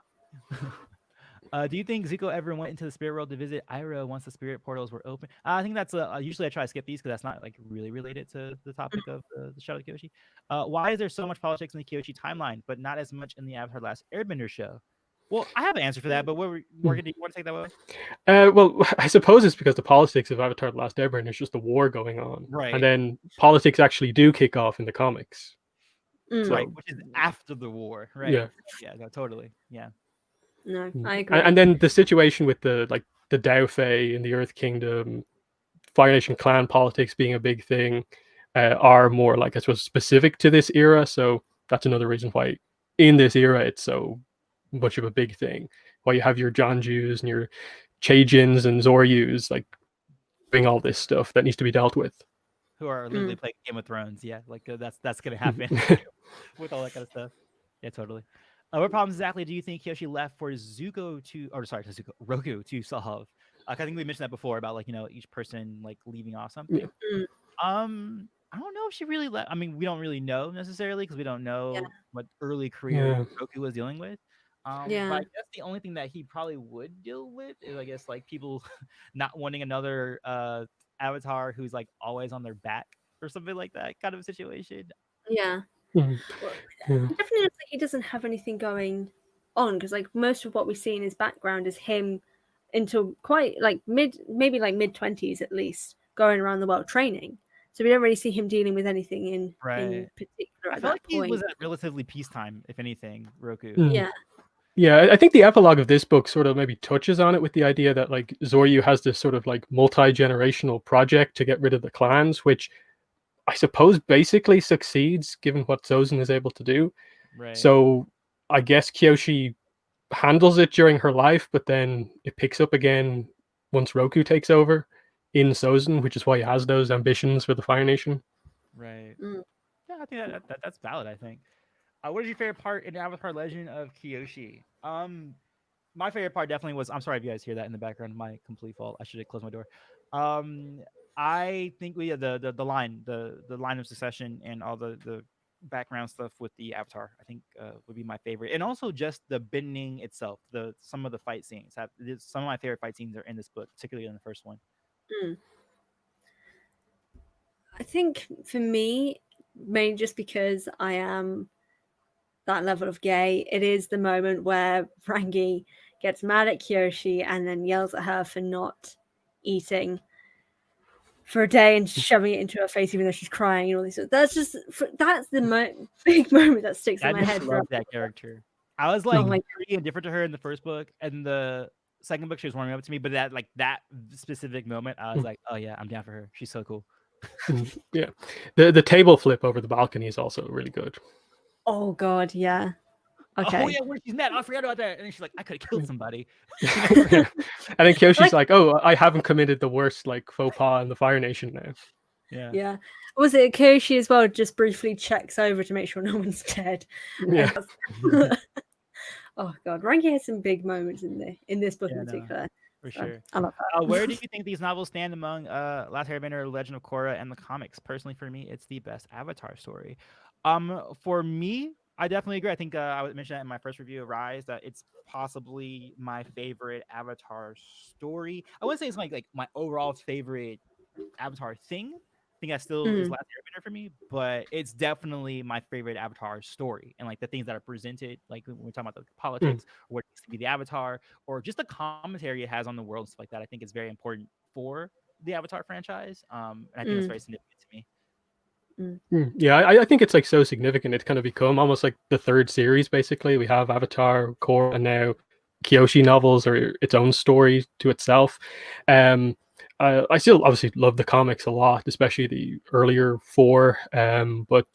Do you think Zuko ever went into the spirit world to visit Iroh once the spirit portals were open? I think that's usually I try to skip these because that's not like really related to the topic of the Shadow of Kyoshi. Why is there so much politics in the Kyoshi timeline, but not as much in the Avatar Last Airbender show? Well, I have an answer for that, but Morgan, do you want to take that one? Well, I suppose it's because the politics of Avatar: The Last Airbender is just a war going on, right? And then politics actually do kick off in the comics, right? Which is after the war, right? Yeah, no, totally, yeah. No, I agree. And then the situation with the Dao Fei in the Earth Kingdom, Fire Nation clan politics being a big thing, are more like, I suppose, specific to this era. So that's another reason why in this era it's so much of a big thing. Why you have your Jonjus and your Chaejins and Zoryus like doing all this stuff that needs to be dealt with. Who are literally playing Game of Thrones, yeah, like that's gonna happen with all that kind of stuff. Yeah, totally. What problems exactly do you think Kyoshi left for Roku to solve? I think we mentioned that before about like each person like leaving off something. Yeah. I don't know if she really I mean, we don't really know necessarily because we don't know Yeah. what early career Yeah. Roku was dealing with. But Yeah. I guess the only thing that he probably would deal with is I guess like people not wanting another avatar who's like always on their back or something like that kind of a situation. Yeah. Mhm. Well, Yeah. definitely looks like he doesn't have anything going on because like most of what we see in his background is him until quite like maybe like mid-20s at least, going around the world training. So we don't really see him dealing with anything in Right. particular I at feel that like he point. was at relatively peacetime, if anything, Roku. Mm. Yeah. Yeah, I think the epilogue of this book sort of maybe touches on it with the idea that like Zoryu has this sort of like multi-generational project to get rid of the clans, which I suppose basically succeeds given what Zozen is able to do. Right. So I guess Kyoshi handles it during her life, but then it picks up again once Roku takes over in Zozen, which is why he has those ambitions for the Fire Nation. Right. Mm. Yeah, I think that's valid. I think. What is your favorite part in Avatar: Legend of Kyoshi? My favorite part definitely was. I'm sorry if you guys hear that in the background. My complete fault. I should have closed my door. Um, I think the line of succession and all the background stuff with the Avatar. I think would be my favorite, and also just the bending itself. Some of the fight scenes. Some of my favorite fight scenes are in this book, particularly in the first one. Mm. I think for me, mainly just because I am that level of gay, it is the moment where Rangi gets mad at Kyoshi and then yells at her for not eating for a day and shoving it into her face even though she's crying and all this. That's the big moment that sticks in I my just head. love that character. I was Oh like my pretty indifferent to her in the first book, and the second book she was warming up to me. But that specific moment, I was like, oh yeah, I'm down for her. She's so cool. Yeah, the table flip over the balcony is also really good. Oh god, yeah. Okay. Oh yeah, when she's mad, I forgot about that. And then she's like, I could have killed somebody. Yeah. And then Kyoshi's like, "Oh, I haven't committed the worst like faux pas in the Fire Nation now." Yeah. Yeah. Was it Kyoshi as well? Just briefly checks over to make sure no one's dead. Yeah. Oh god, Rangi has some big moments in this book Yeah, in no, particular. for So, sure. I love that. Where do you think these novels stand among Last Airbender, Legend of Korra, and the comics? Personally, for me, it's the best Avatar story. For me, I definitely agree. I think I would mention that in my first review of Rise that it's possibly my favorite Avatar story. I wouldn't say it's like my overall favorite Avatar thing. I think that still is Mm. Last Airbender for me, but it's definitely my favorite Avatar story and like the things that are presented, like when we're talking about the politics, or what needs to be the Avatar, or just the commentary it has on the world and stuff like that. I think it's very important for the Avatar franchise, and I think it's very significant to me. Yeah, I think it's like so significant. It's kind of become almost like the third series. Basically, we have Avatar, Korra, and now Kyoshi novels are its own story to itself. I still obviously love the comics a lot, especially the earlier four. But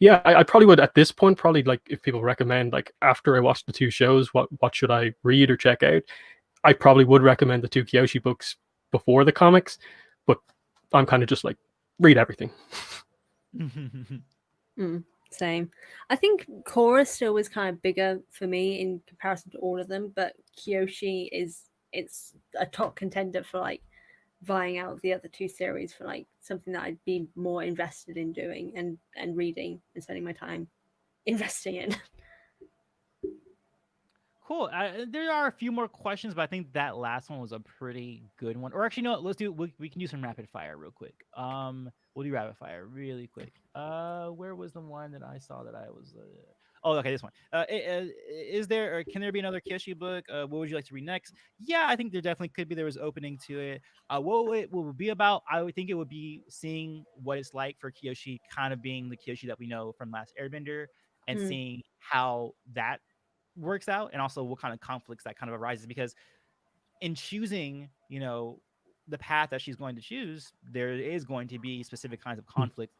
yeah, I probably would at this point probably like if people recommend like after I watch the two shows, what should I read or check out? I probably would recommend the two Kyoshi books before the comics, but I'm kind of just like read everything. Same. I think Korra still was kind of bigger for me in comparison to all of them, but Kyoshi it's a top contender for like vying out the other two series for like something that I'd be more invested in doing and reading and spending my time investing in. Cool. There are a few more questions, but I think that last one was a pretty good one. Or actually, no. Let's do. We can do some rapid fire real quick. We'll do rapid fire really quick. Where was the one that I saw that I was? Oh, okay, this one. Is there or can there be another Kyoshi book? What would you like to read next? Yeah, I think there definitely could be. There was opening to it. What it will be about? I would think it would be seeing what it's like for Kyoshi, kind of being the Kyoshi that we know from Last Airbender, and seeing how that works out and also what kind of conflicts that kind of arises because in choosing the path that she's going to choose there is going to be specific kinds of conflict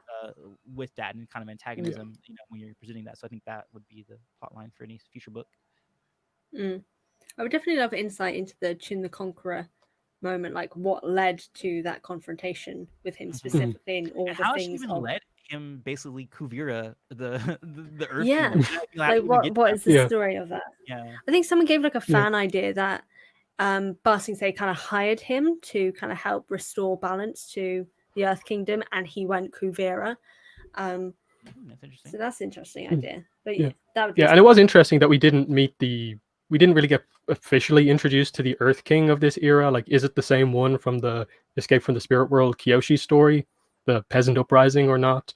with that and kind of antagonism when you're presenting that, so I think that would be the plot line for any future book. I would definitely love insight into the Chin the Conqueror moment, like what led to that confrontation with him specifically and all and the how things she even led him basically Kuvira the Earth yeah Kingdom. like what is the story of that? Yeah, I think someone gave like a fan idea that Ba Sing Se kind of hired him to kind of help restore balance to the Earth Kingdom, and he went Kuvira. That's interesting. So that's an interesting idea. But Yeah. that would Yeah, and it was interesting that we didn't really get officially introduced to the Earth King of this era. Like, is it the same one from the Escape from the Spirit World Kyoshi story, the peasant uprising, or not?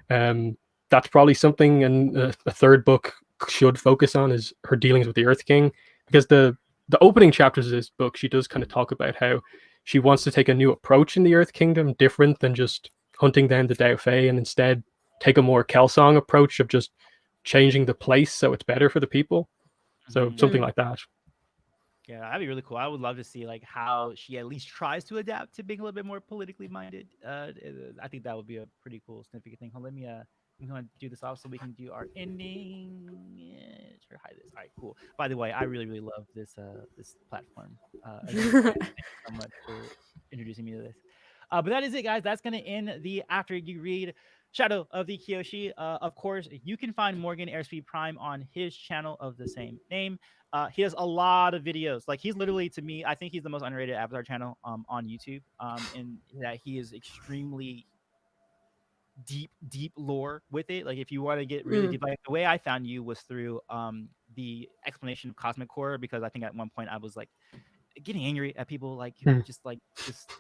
That's probably something, and a third book should focus on, is her dealings with the Earth King, because the opening chapters of this book, she does kind of talk about how she wants to take a new approach in the Earth Kingdom, different than just hunting down the Dao Fei, and instead take a more Kelsong approach of just changing the place so it's better for the people. So something like that. Yeah, that'd be really cool. I would love to see like how she at least tries to adapt to being a little bit more politically minded. I think that would be a pretty cool significant thing. Hold, let me I'm going to do this off so we can do our ending. Sure, hide this. All right, cool. By the way, I really love this this platform. Again, Fran, thank you so much for introducing me to this. But that is it, guys. That's going to end the After You Read Shadow of the Kyoshi. Of course, you can find Morgan Airspeed Prime on his channel of the same name. He has a lot of videos. Like, he's literally, to me, I think he's the most underrated Avatar channel on YouTube. In that he is extremely deep lore with it. Like, if you want to get really deep, like the way I found you was through the explanation of cosmic core, because I think at one point I was like getting angry at people like just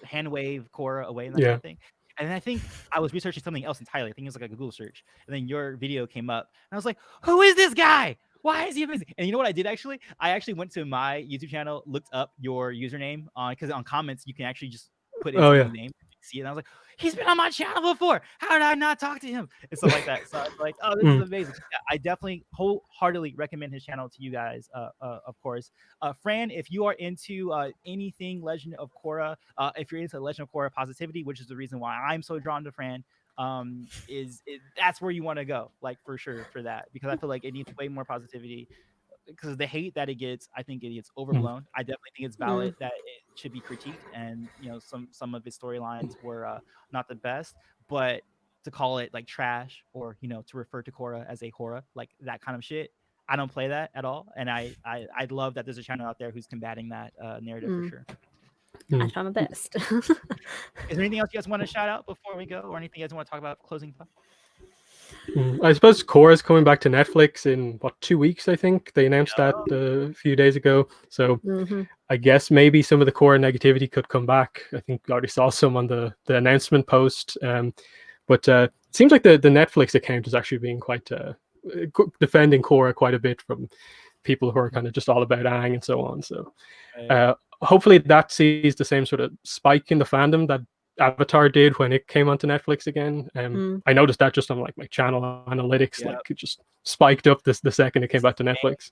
hand wave Korra away and that kind of thing. And then I think I was researching something else entirely. I think it was like a Google search. And then your video came up. And I was like, who is this guy? Why is he amazing? And you know what I did actually? I actually went to my YouTube channel, looked up your username because on comments, you can actually just put in someone's name. See it. And I was like, he's been on my channel before. How did I not talk to him? And stuff like that. So I was like, oh, this is amazing. Yeah, I definitely wholeheartedly recommend his channel to you guys, of course. Fran, if you are into anything Legend of Korra, if you're into Legend of Korra positivity, which is the reason why I'm so drawn to Fran, that's where you want to go, like, for sure, for that, because I feel like it needs way more positivity. Because the hate that it gets, I think it gets overblown. I definitely think it's valid that it should be critiqued, and some of his storylines were not the best, but to call it like trash, or to refer to Korra as a horror, like that kind of shit, I don't play that at all, and I love that there's a channel out there who's combating that narrative for sure. I try my best. Is there anything else you guys want to shout out before we go, or anything you guys want to talk about closing thoughts? I suppose Korra's coming back to Netflix in 2 weeks, I think. They announced that a few days ago. So I guess maybe some of the Korra negativity could come back. I think I already saw some on the announcement post. But it seems like the Netflix account is actually being quite defending Korra quite a bit from people who are kind of just all about Aang and so on. So hopefully that sees the same sort of spike in the fandom that Avatar did when it came onto Netflix again. I noticed that just on like my channel analytics, like it just spiked up the second it came back to Netflix.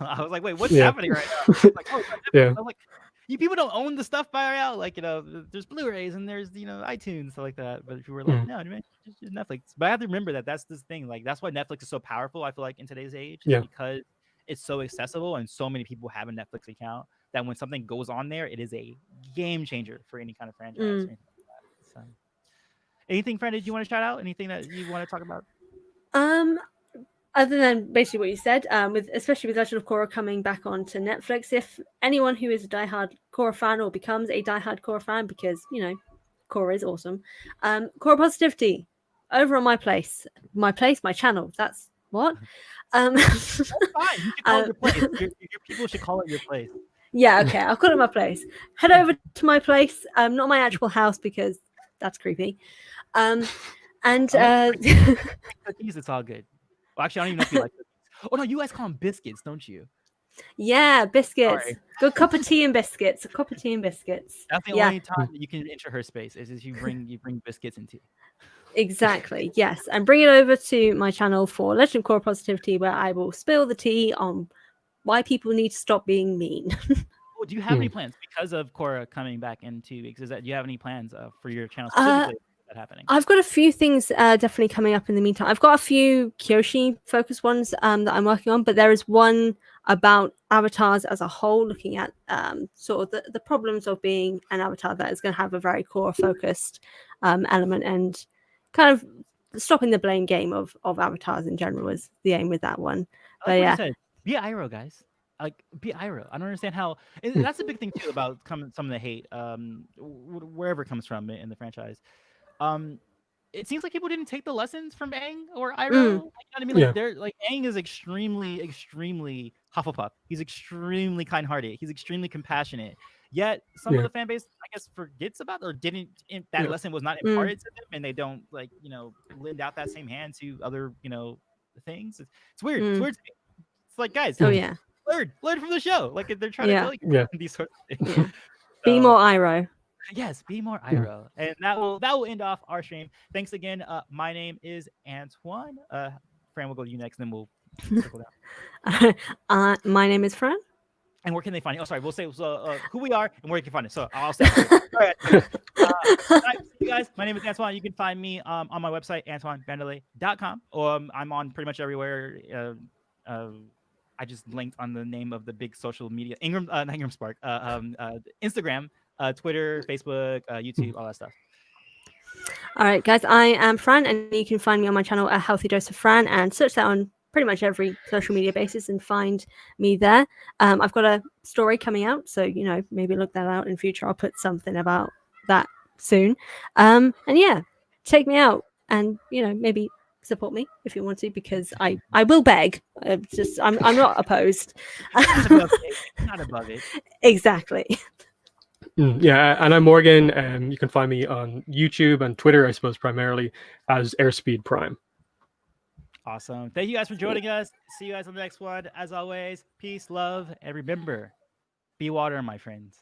I was like, wait, what's happening right now? Like, oh, I'm like, you people don't own the stuff by now. Like, there's Blu-rays and there's iTunes, stuff like that. But if you were like, no, man, just Netflix. But I have to remember that that's this thing. Like, that's why Netflix is so powerful, I feel like, in today's age, because it's so accessible and so many people have a Netflix account that when something goes on there, it is a game changer for any kind of franchise or anything like that. So, anything, Fran, did you want to shout out? Anything that you want to talk about? Other than basically what you said, especially with Legend of Korra coming back onto Netflix, if anyone who is a diehard Korra fan or becomes a diehard Korra fan, because Korra is awesome, Korra positivity over on my channel. That's what. That's fine. You should call it your place. Your people should call it your place. Yeah, okay, I'll call it my place. Head over to my place, not my actual house, because that's creepy. And cookies, it's all good. Well, actually, I don't even know if you like cookies. Oh no, you guys call them biscuits, don't you? Yeah, biscuits. Sorry. Good cup of tea and biscuits. A cup of tea and biscuits. That's the only time that you can enter her space is if you bring biscuits and tea. Exactly. Yes, and bring it over to my channel for Legend of Korra Positivity, where I will spill the tea on why people need to stop being mean. Oh, do you have any plans because of Korra coming back in 2 weeks? Do you have any plans for your channel specifically? That happening? I've got a few things definitely coming up in the meantime. I've got a few Kyoshi focused ones that I'm working on, but there is one about avatars as a whole, looking at sort of the problems of being an avatar that is going to have a very Korra focused element, and kind of stopping the blame game of avatars in general is the aim with that one. But yeah, be Iroh, guys. like be Iroh. I don't understand how. And that's a big thing too about some of the hate, wherever it comes from in the franchise. It seems like people didn't take the lessons from Aang or Iroh. Like, you know what I mean? Like Yeah. they're like Aang is extremely Hufflepuff. He's extremely kind-hearted. He's extremely compassionate. Yet some of the fan base, I guess, forgets about or didn't. That lesson was not imparted to them, and they don't like lend out that same hand to other things. It's weird. It's weird. It's like, guys, Oh yeah. learn from the show. Like they're trying to tell you these sorts of things. Be more Iroh. Yes, be more Iroh. And that will end off our stream. Thanks again. My name is Antoine. Fran, we'll go to you next, then we'll circle down. My name is Fran. And where can they find you? Oh, sorry, we'll say who we are and where you can find us. So I'll say it. All right. You guys, my name is Antoine. You can find me on my website, AntoineBandele.com. Or I'm on pretty much everywhere. I just linked on the name of the big social media, Ingram Spark, Instagram, Twitter, Facebook, YouTube, all that stuff. All right, guys, I am Fran, and you can find me on my channel, A Healthy Dose of Fran, and search that on pretty much every social media basis and find me there. I've got a story coming out, so maybe look that out in future. I'll put something about that soon. And yeah, check me out, and maybe support me if you want to, because I will beg. I'm not opposed. Not above it. Exactly. Yeah, and I'm Morgan. You can find me on YouTube and Twitter, I suppose, primarily as Airspeed Prime. Awesome. Thank you guys for joining us. See you guys on the next one. As always, peace, love, and remember, be water, my friends.